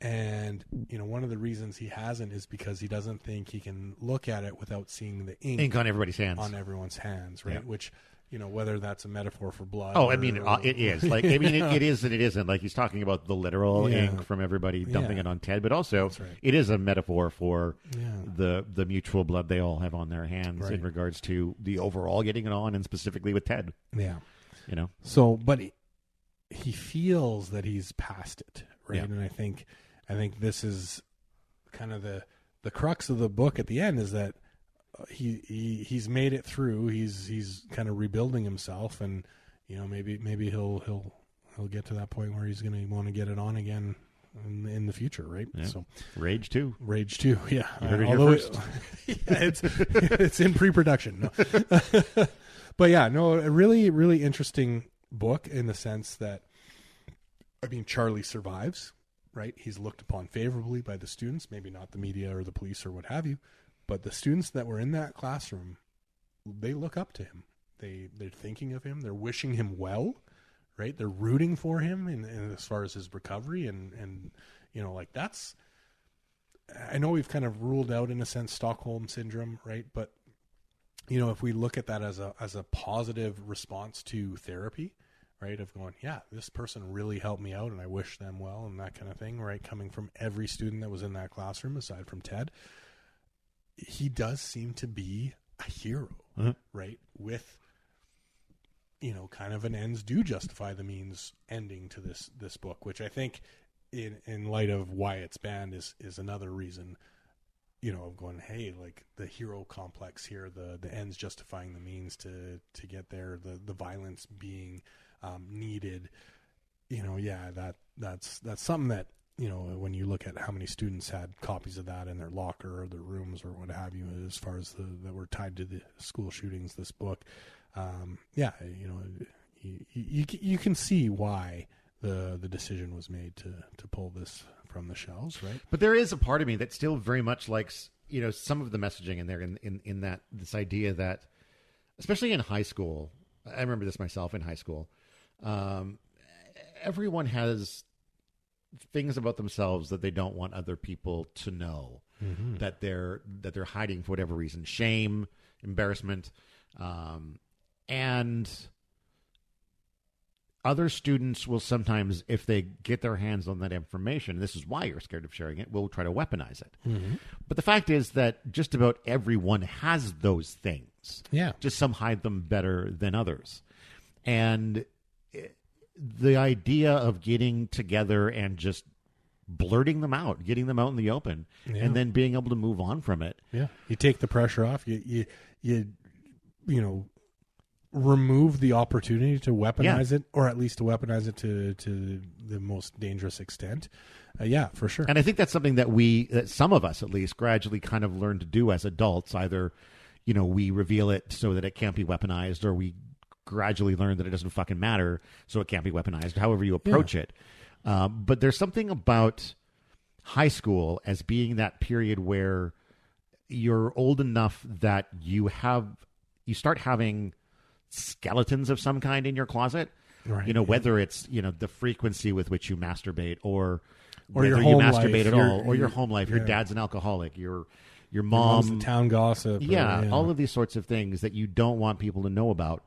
And one of the reasons he hasn't is because he doesn't think he can look at it without seeing the ink on everybody's hands, right? Yeah. Which, whether that's a metaphor for blood. Oh, it is. Like, it is and it isn't. Like, he's talking about the literal ink from everybody dumping it on Ted, but also it is a metaphor for the mutual blood they all have on their hands in regards to the overall getting it on, and specifically with Ted. Yeah. So, but he feels that he's past it, right? Yeah. And I think this is kind of the crux of the book at the end, is that he's made it through. He's kind of rebuilding himself, and maybe he'll get to that point where he's going to want to get it on again in the future, right? Yeah. So Rage 2, yeah. You heard it here first. It's in pre-production. No. But yeah, no, a really, really interesting book in the sense that, Charlie survives, right? He's looked upon favorably by the students, maybe not the media or the police or what have you. But the students that were in that classroom, they look up to him. They're thinking of him. They're wishing him well, right? They're rooting for him in as far as his recovery, and like, that's. I know we've kind of ruled out, in a sense, Stockholm syndrome, right? But if we look at that as a positive response to therapy, right? Of going, yeah, this person really helped me out, and I wish them well, and that kind of thing, right? Coming from every student that was in that classroom, aside from Ted. He does seem to be a hero, right? With, kind of an ends do justify the means ending to this book, which I think in light of why it's banned is another reason, of going, hey, like, the hero complex here, the ends justifying the means to get there, the violence being needed, that's something that, when you look at how many students had copies of that in their locker or their rooms or what have you, as far as that were tied to the school shootings, this book, you can see why the decision was made to pull this from the shelves, right? But there is a part of me that still very much likes, some of the messaging in there, in that, this idea that, especially in high school, I remember this myself in high school, everyone has things about themselves that they don't want other people to know, that they're hiding for whatever reason, shame, embarrassment, and other students will sometimes, if they get their hands on that information, and this is why you're scared of sharing it, will try to weaponize it. But the fact is that just about everyone has those things. Yeah. Just some hide them better than others. And the idea of getting together and just blurting them out, getting them out in the open, and then being able to move on from it. Yeah. You take the pressure off. You remove the opportunity to weaponize it, or at least to weaponize it to the most dangerous extent. Yeah, for sure. And I think that's something that some of us at least gradually kind of learn to do as adults. Either, we reveal it so that it can't be weaponized, or we gradually learn that it doesn't fucking matter, so it can't be weaponized, however you approach it. But there's something about high school as being that period where you're old enough that you start having skeletons of some kind in your closet, right? Whether it's the frequency with which you masturbate, or your whether home you masturbate life, at all, or your home life. Your dad's an alcoholic. Your mom's the town gossip. All of these sorts of things that you don't want people to know about.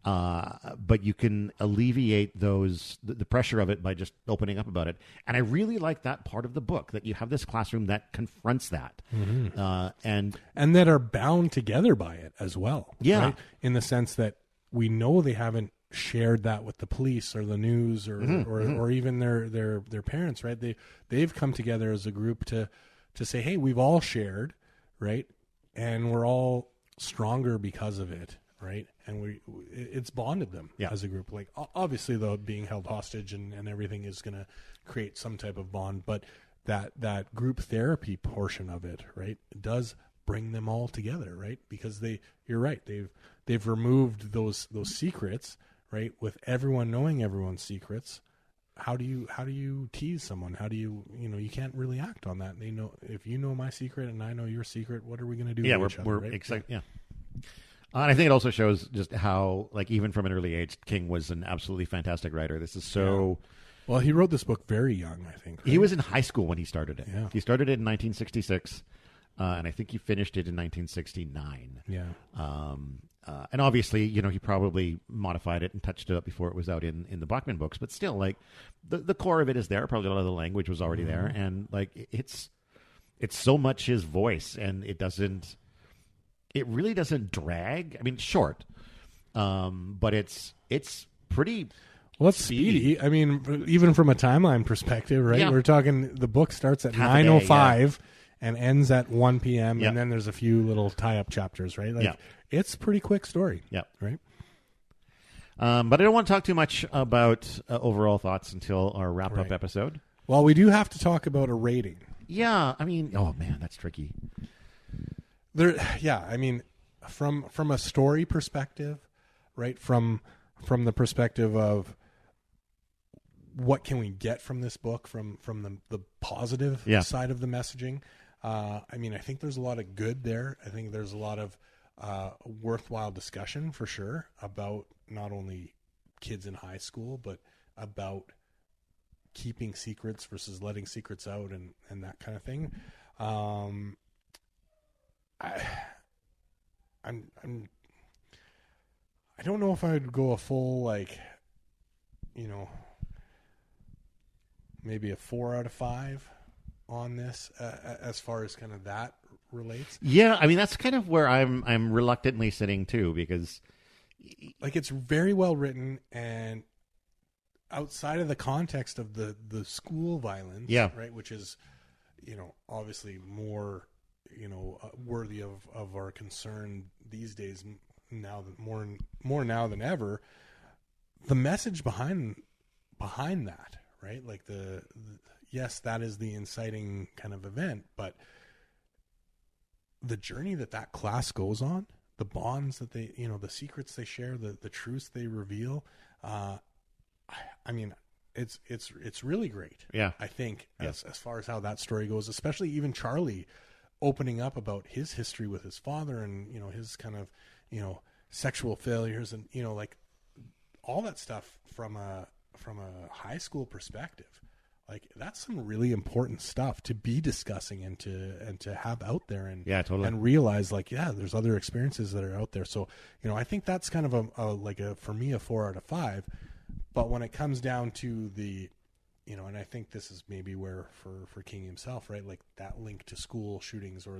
But you can alleviate the pressure of it by just opening up about it. And I really like that part of the book, that you have this classroom that confronts that. And that are bound together by it as well. Yeah. Right? In the sense that we know they haven't shared that with the police or the news or even their parents, right? They've come together as a group to say, hey, we've all shared, right? And we're all stronger because of it. Right. And it's bonded them as a group. Like, obviously, though, being held hostage and everything is going to create some type of bond. But that group therapy portion of it, right, does bring them all together. Right. Because you're right. They've removed those secrets. Right. With everyone knowing everyone's secrets. How do you tease someone? How do you can't really act on that. They know, if you know my secret and I know your secret, what are we going to do? Yeah, with each other, we're right? excited. Yeah. And I think it also shows just how, like, even from an early age, King was an absolutely fantastic writer. This is so... Well, he wrote this book very young, I think. Right? He was in high school when he started it. Yeah. He started it in 1966, and I think he finished it in 1969. Yeah. And obviously, he probably modified it and touched it up before it was out in the Bachman books. But still, like, the core of it is there. Probably a lot of the language was already there. And, like, it's so much his voice, and it really doesn't drag. I mean, it's short, but it's pretty. Well, it's speedy. I mean, even from a timeline perspective, right? Yeah. We're talking the book starts at 9:05 and ends at 1 p.m. And then there's a few little tie-up chapters, right? Like, it's a pretty quick story. Yeah. Right. But I don't want to talk too much about overall thoughts until our wrap-up episode. Well, we do have to talk about a rating. Yeah. I mean, oh man, that's tricky. I mean, from a story perspective, right? From the perspective of what can we get from this book, from the positive side of the messaging. I mean, I think there's a lot of good there. I think there's a lot of worthwhile discussion for sure about not only kids in high school, but about keeping secrets versus letting secrets out and that kind of thing. I don't know if I'd go a full, like, maybe a 4 out of 5 on this as far as kind of that relates. Yeah, I mean, that's kind of where I'm reluctantly sitting too, because like, it's very well written, and outside of the context of the school violence, right, which is obviously more worthy of our concern these days, now that more now than ever, the message behind that, right? Like yes, that is the inciting kind of event, but the journey that class goes on, the bonds that they, the secrets they share, the truths they reveal, I mean, it's really great. Yeah, I think as far as how that story goes, especially even Charlie opening up about his history with his father and, his kind of, sexual failures and, like all that stuff from a high school perspective. Like, that's some really important stuff to be discussing and to have out there and totally. And realize, like, there's other experiences that are out there. So, I think that's kind of for me, a 4 out of 5. But when it comes down to the, and I think this is maybe where for King himself, right? Like, that link to school shootings, or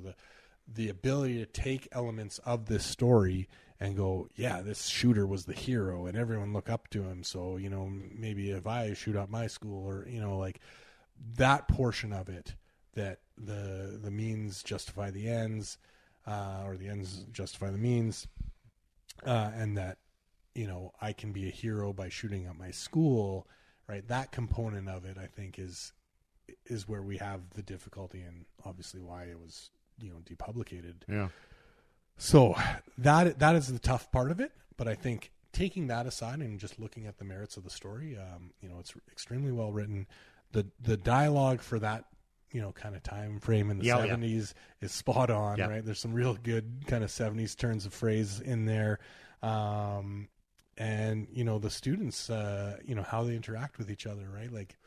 the ability to take elements of this story and go, this shooter was the hero and everyone look up to him. So, maybe if I shoot up my school, or, like that portion of it, that the means justify the ends, or the ends justify the means, and that, I can be a hero by shooting up my school, right? That component of it, I think, is where we have the difficulty, and obviously why it was, depublicated. Yeah. So that is the tough part of it. But I think taking that aside and just looking at the merits of the story, it's extremely well written. The dialogue for that, kind of time frame in the 70s is spot on, right? There's some real good kind of 70s turns of phrase in there. And, the students, how they interact with each other, right? Like,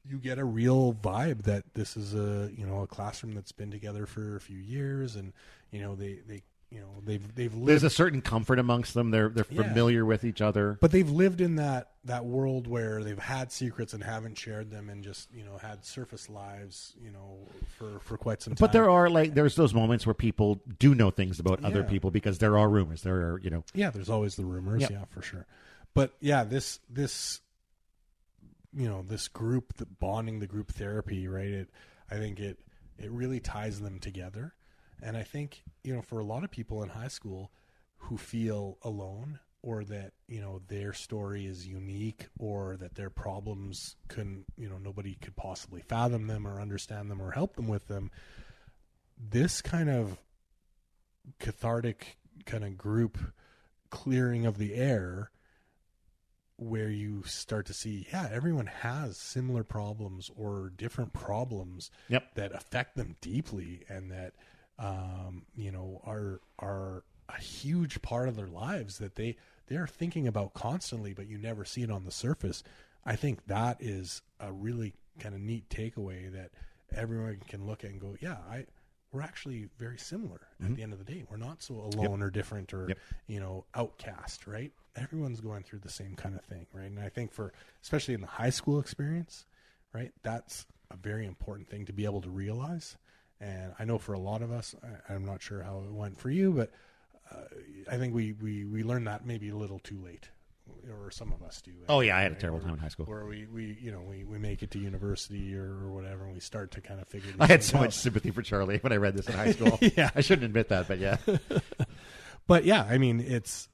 you get a real vibe that this is a classroom that's been together for a few years, and, they they've lived. There's a certain comfort amongst them. They're familiar with each other. But they've lived in that world where they've had secrets and haven't shared them, and just had surface lives for quite some time. But there's those moments where people do know things about other people because there are rumors. There are there's always the rumors. Yeah, for sure. But this group, the bonding, the group therapy, right? I think it really ties them together. And I think, for a lot of people in high school who feel alone, or that, their story is unique, or that their problems nobody could possibly fathom them or understand them or help them with them, this kind of cathartic kind of group clearing of the air, where you start to see, everyone has similar problems or different problems that affect them deeply, and that are a huge part of their lives that they are thinking about constantly, but you never see it on the surface. I think that is a really kind of neat takeaway, that everyone can look at and go, we're actually very similar at the end of the day. We're not so alone or different or, outcast, right? Everyone's going through the same kind of thing, right? And I think especially in the high school experience, right, that's a very important thing to be able to realize. And I know for a lot of us, I'm not sure how it went for you, but I think we learned that maybe a little too late, or some of us do. Oh yeah, I had a terrible time in high school. Where we make it to university or whatever, and we start to kind of figure. I had so much sympathy for Charlie when I read this in high school. I shouldn't admit that, but yeah. But yeah, I mean, it's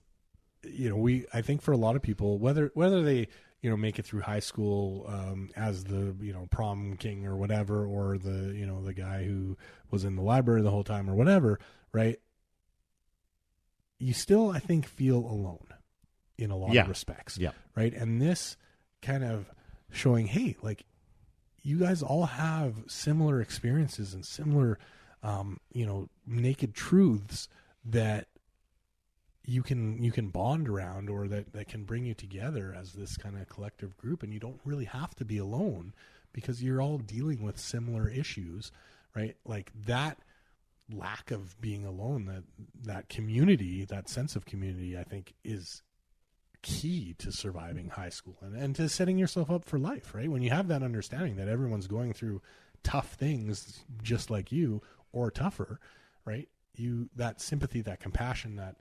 I think for a lot of people, whether they make it through high school as the prom king or whatever, or the guy who was in the library the whole time or whatever, right? You still, I think, feel alone in a lot of respects, right? And this kind of showing, hey, like, you guys all have similar experiences and similar, naked truths that you can bond around, or that can bring you together as this kind of collective group. And you don't really have to be alone, because you're all dealing with similar issues, right? Like, that lack of being alone, that community, that sense of community, I think is key to surviving high school and to setting yourself up for life, right? When you have that understanding that everyone's going through tough things just like you, or tougher, right? That sympathy, that compassion, that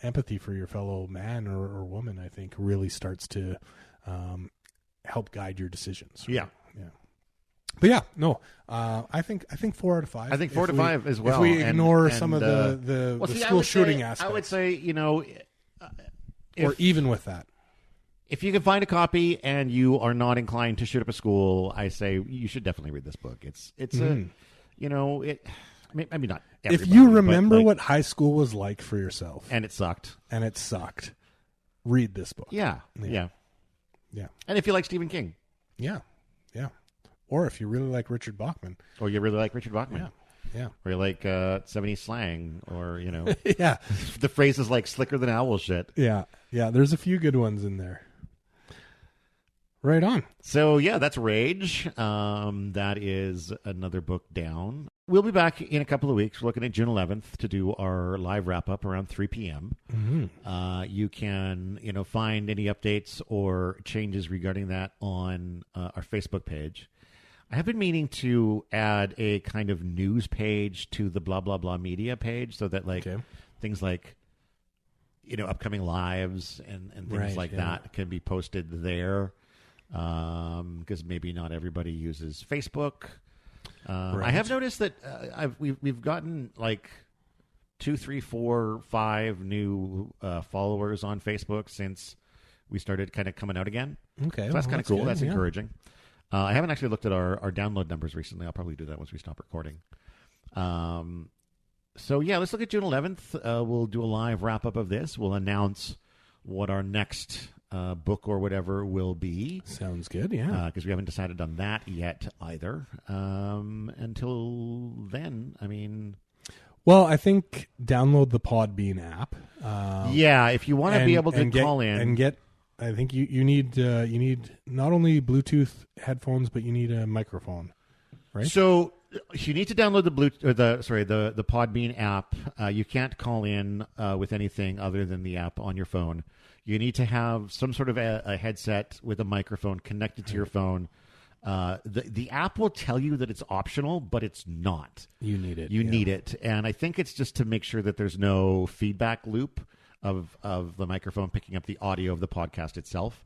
empathy for your fellow man or woman, I think really starts to help guide your decisions. Right? Yeah. But I think 4 out of 5. I think 4 to 5 as well. If we ignore some of the school shooting aspects, I would say, or even with that, if you can find a copy and you are not inclined to shoot up a school, I say you should definitely read this book. It's maybe not. If you remember what high school was like for yourself, and it sucked, read this book. Yeah. And if you like Stephen King, or if you really like Richard Bachman, yeah, or you like 70s slang, or the phrases like slicker than owl shit. Yeah. There's a few good ones in there. Right on. So that's Rage. That is another book down. We'll be back in a couple of weeks. We're looking at June 11th to do our live wrap-up around 3 p.m. Mm-hmm. You can, find any updates or changes regarding that on our Facebook page. I have been meaning to add a kind of news page to the blah, blah, blah media page, so that things like, upcoming lives and things that can be posted there. Because maybe not everybody uses Facebook. I have noticed that we've gotten like 2, 3, 4, 5 new followers on Facebook since we started kind of coming out again. Okay, so that's kind of cool. Good, that's encouraging. I haven't actually looked at our download numbers recently. I'll probably do that once we stop recording. Let's look at June 11th. We'll do a live wrap up of this. We'll announce what our next book or whatever will be. Sounds good, yeah. Because we haven't decided on that yet either. Until then, I mean... Well, I think download the Podbean app. If you want to be able to call in. And get... I think you need not only Bluetooth headphones, but you need a microphone. right? So you need to download the Podbean app. You can't call in with anything other than the app on your phone. You need to have some sort of a headset with a microphone connected to your phone. The app will tell you that it's optional, but it's not. You need it. You need it. And I think it's just to make sure that there's no feedback loop of the microphone picking up the audio of the podcast itself.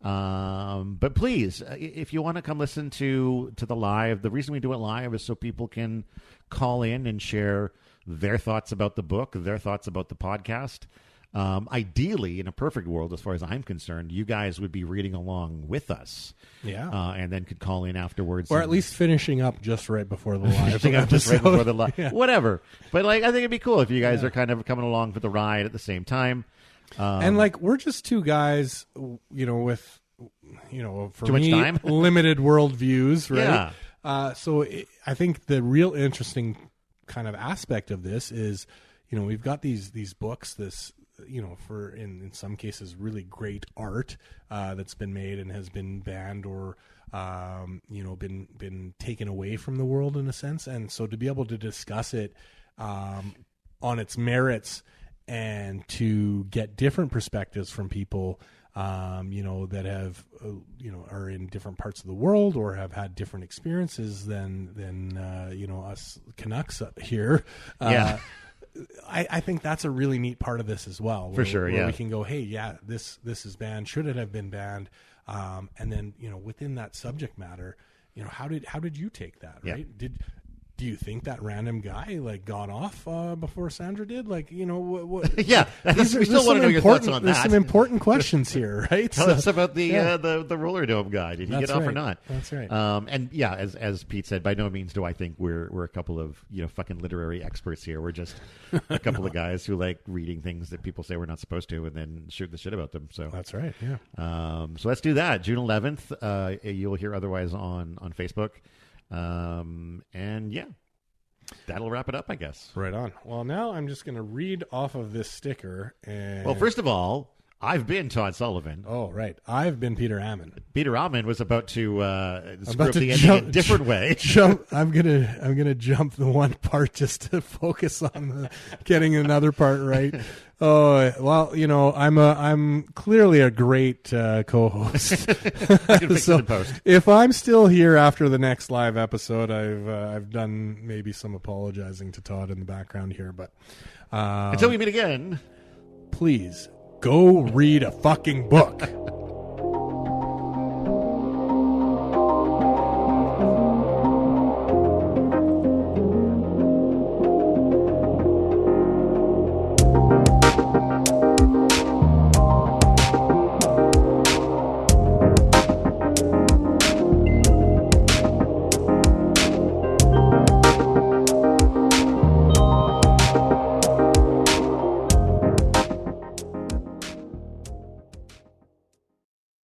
But please, if you want to come listen to the live, the reason we do it live is so people can call in and share their thoughts about the book, their thoughts about the podcast. Ideally, in a perfect world, as far as I'm concerned, you guys would be reading along with us. Yeah. And then could call in afterwards. Or at least finishing up just right before the live. Just right before the live. Yeah. Whatever. But I think it'd be cool if you guys are kind of coming along for the ride at the same time. And we're just two guys, with, for too much me, time? limited worldviews, right? Yeah. So I think the real interesting kind of aspect of this is, we've got these books, this, for in some cases really great art that's been made and has been banned or been taken away from the world in a sense, and so to be able to discuss it on its merits and to get different perspectives from people that have are in different parts of the world or have had different experiences than us Canucks up here. I think that's a really neat part of this as well. For sure, where we can go, hey, this is banned. Should it have been banned? And then within that subject matter, how did you take that? Right? Yeah. Do you think that random guy got off before Sandra did? What? Yeah, we still want to know your thoughts on that. There's some important questions here, right? Tell us about the roller dome guy. Did he get off or not? That's right. And yeah, as Pete said, by no means do I think we're a couple of fucking literary experts here. We're just a couple of guys who like reading things that people say we're not supposed to, and then shoot the shit about them. So that's right. Yeah. So let's do that. June 11th. You'll hear otherwise on Facebook. And yeah, that'll wrap it up, I guess. Right on. Well, now I'm just going to read off of this sticker. And well, first of all, I've been Todd Sullivan. Oh, right. I've been Peter Ammon. Peter Ammon was about to screw up the ending in a different way. I'm gonna jump the one part just to focus on getting another part right. Oh well, I'm clearly a great co-host. So if I'm still here after the next live episode, I've done maybe some apologizing to Todd in the background here, but until we meet again, please go read a fucking book.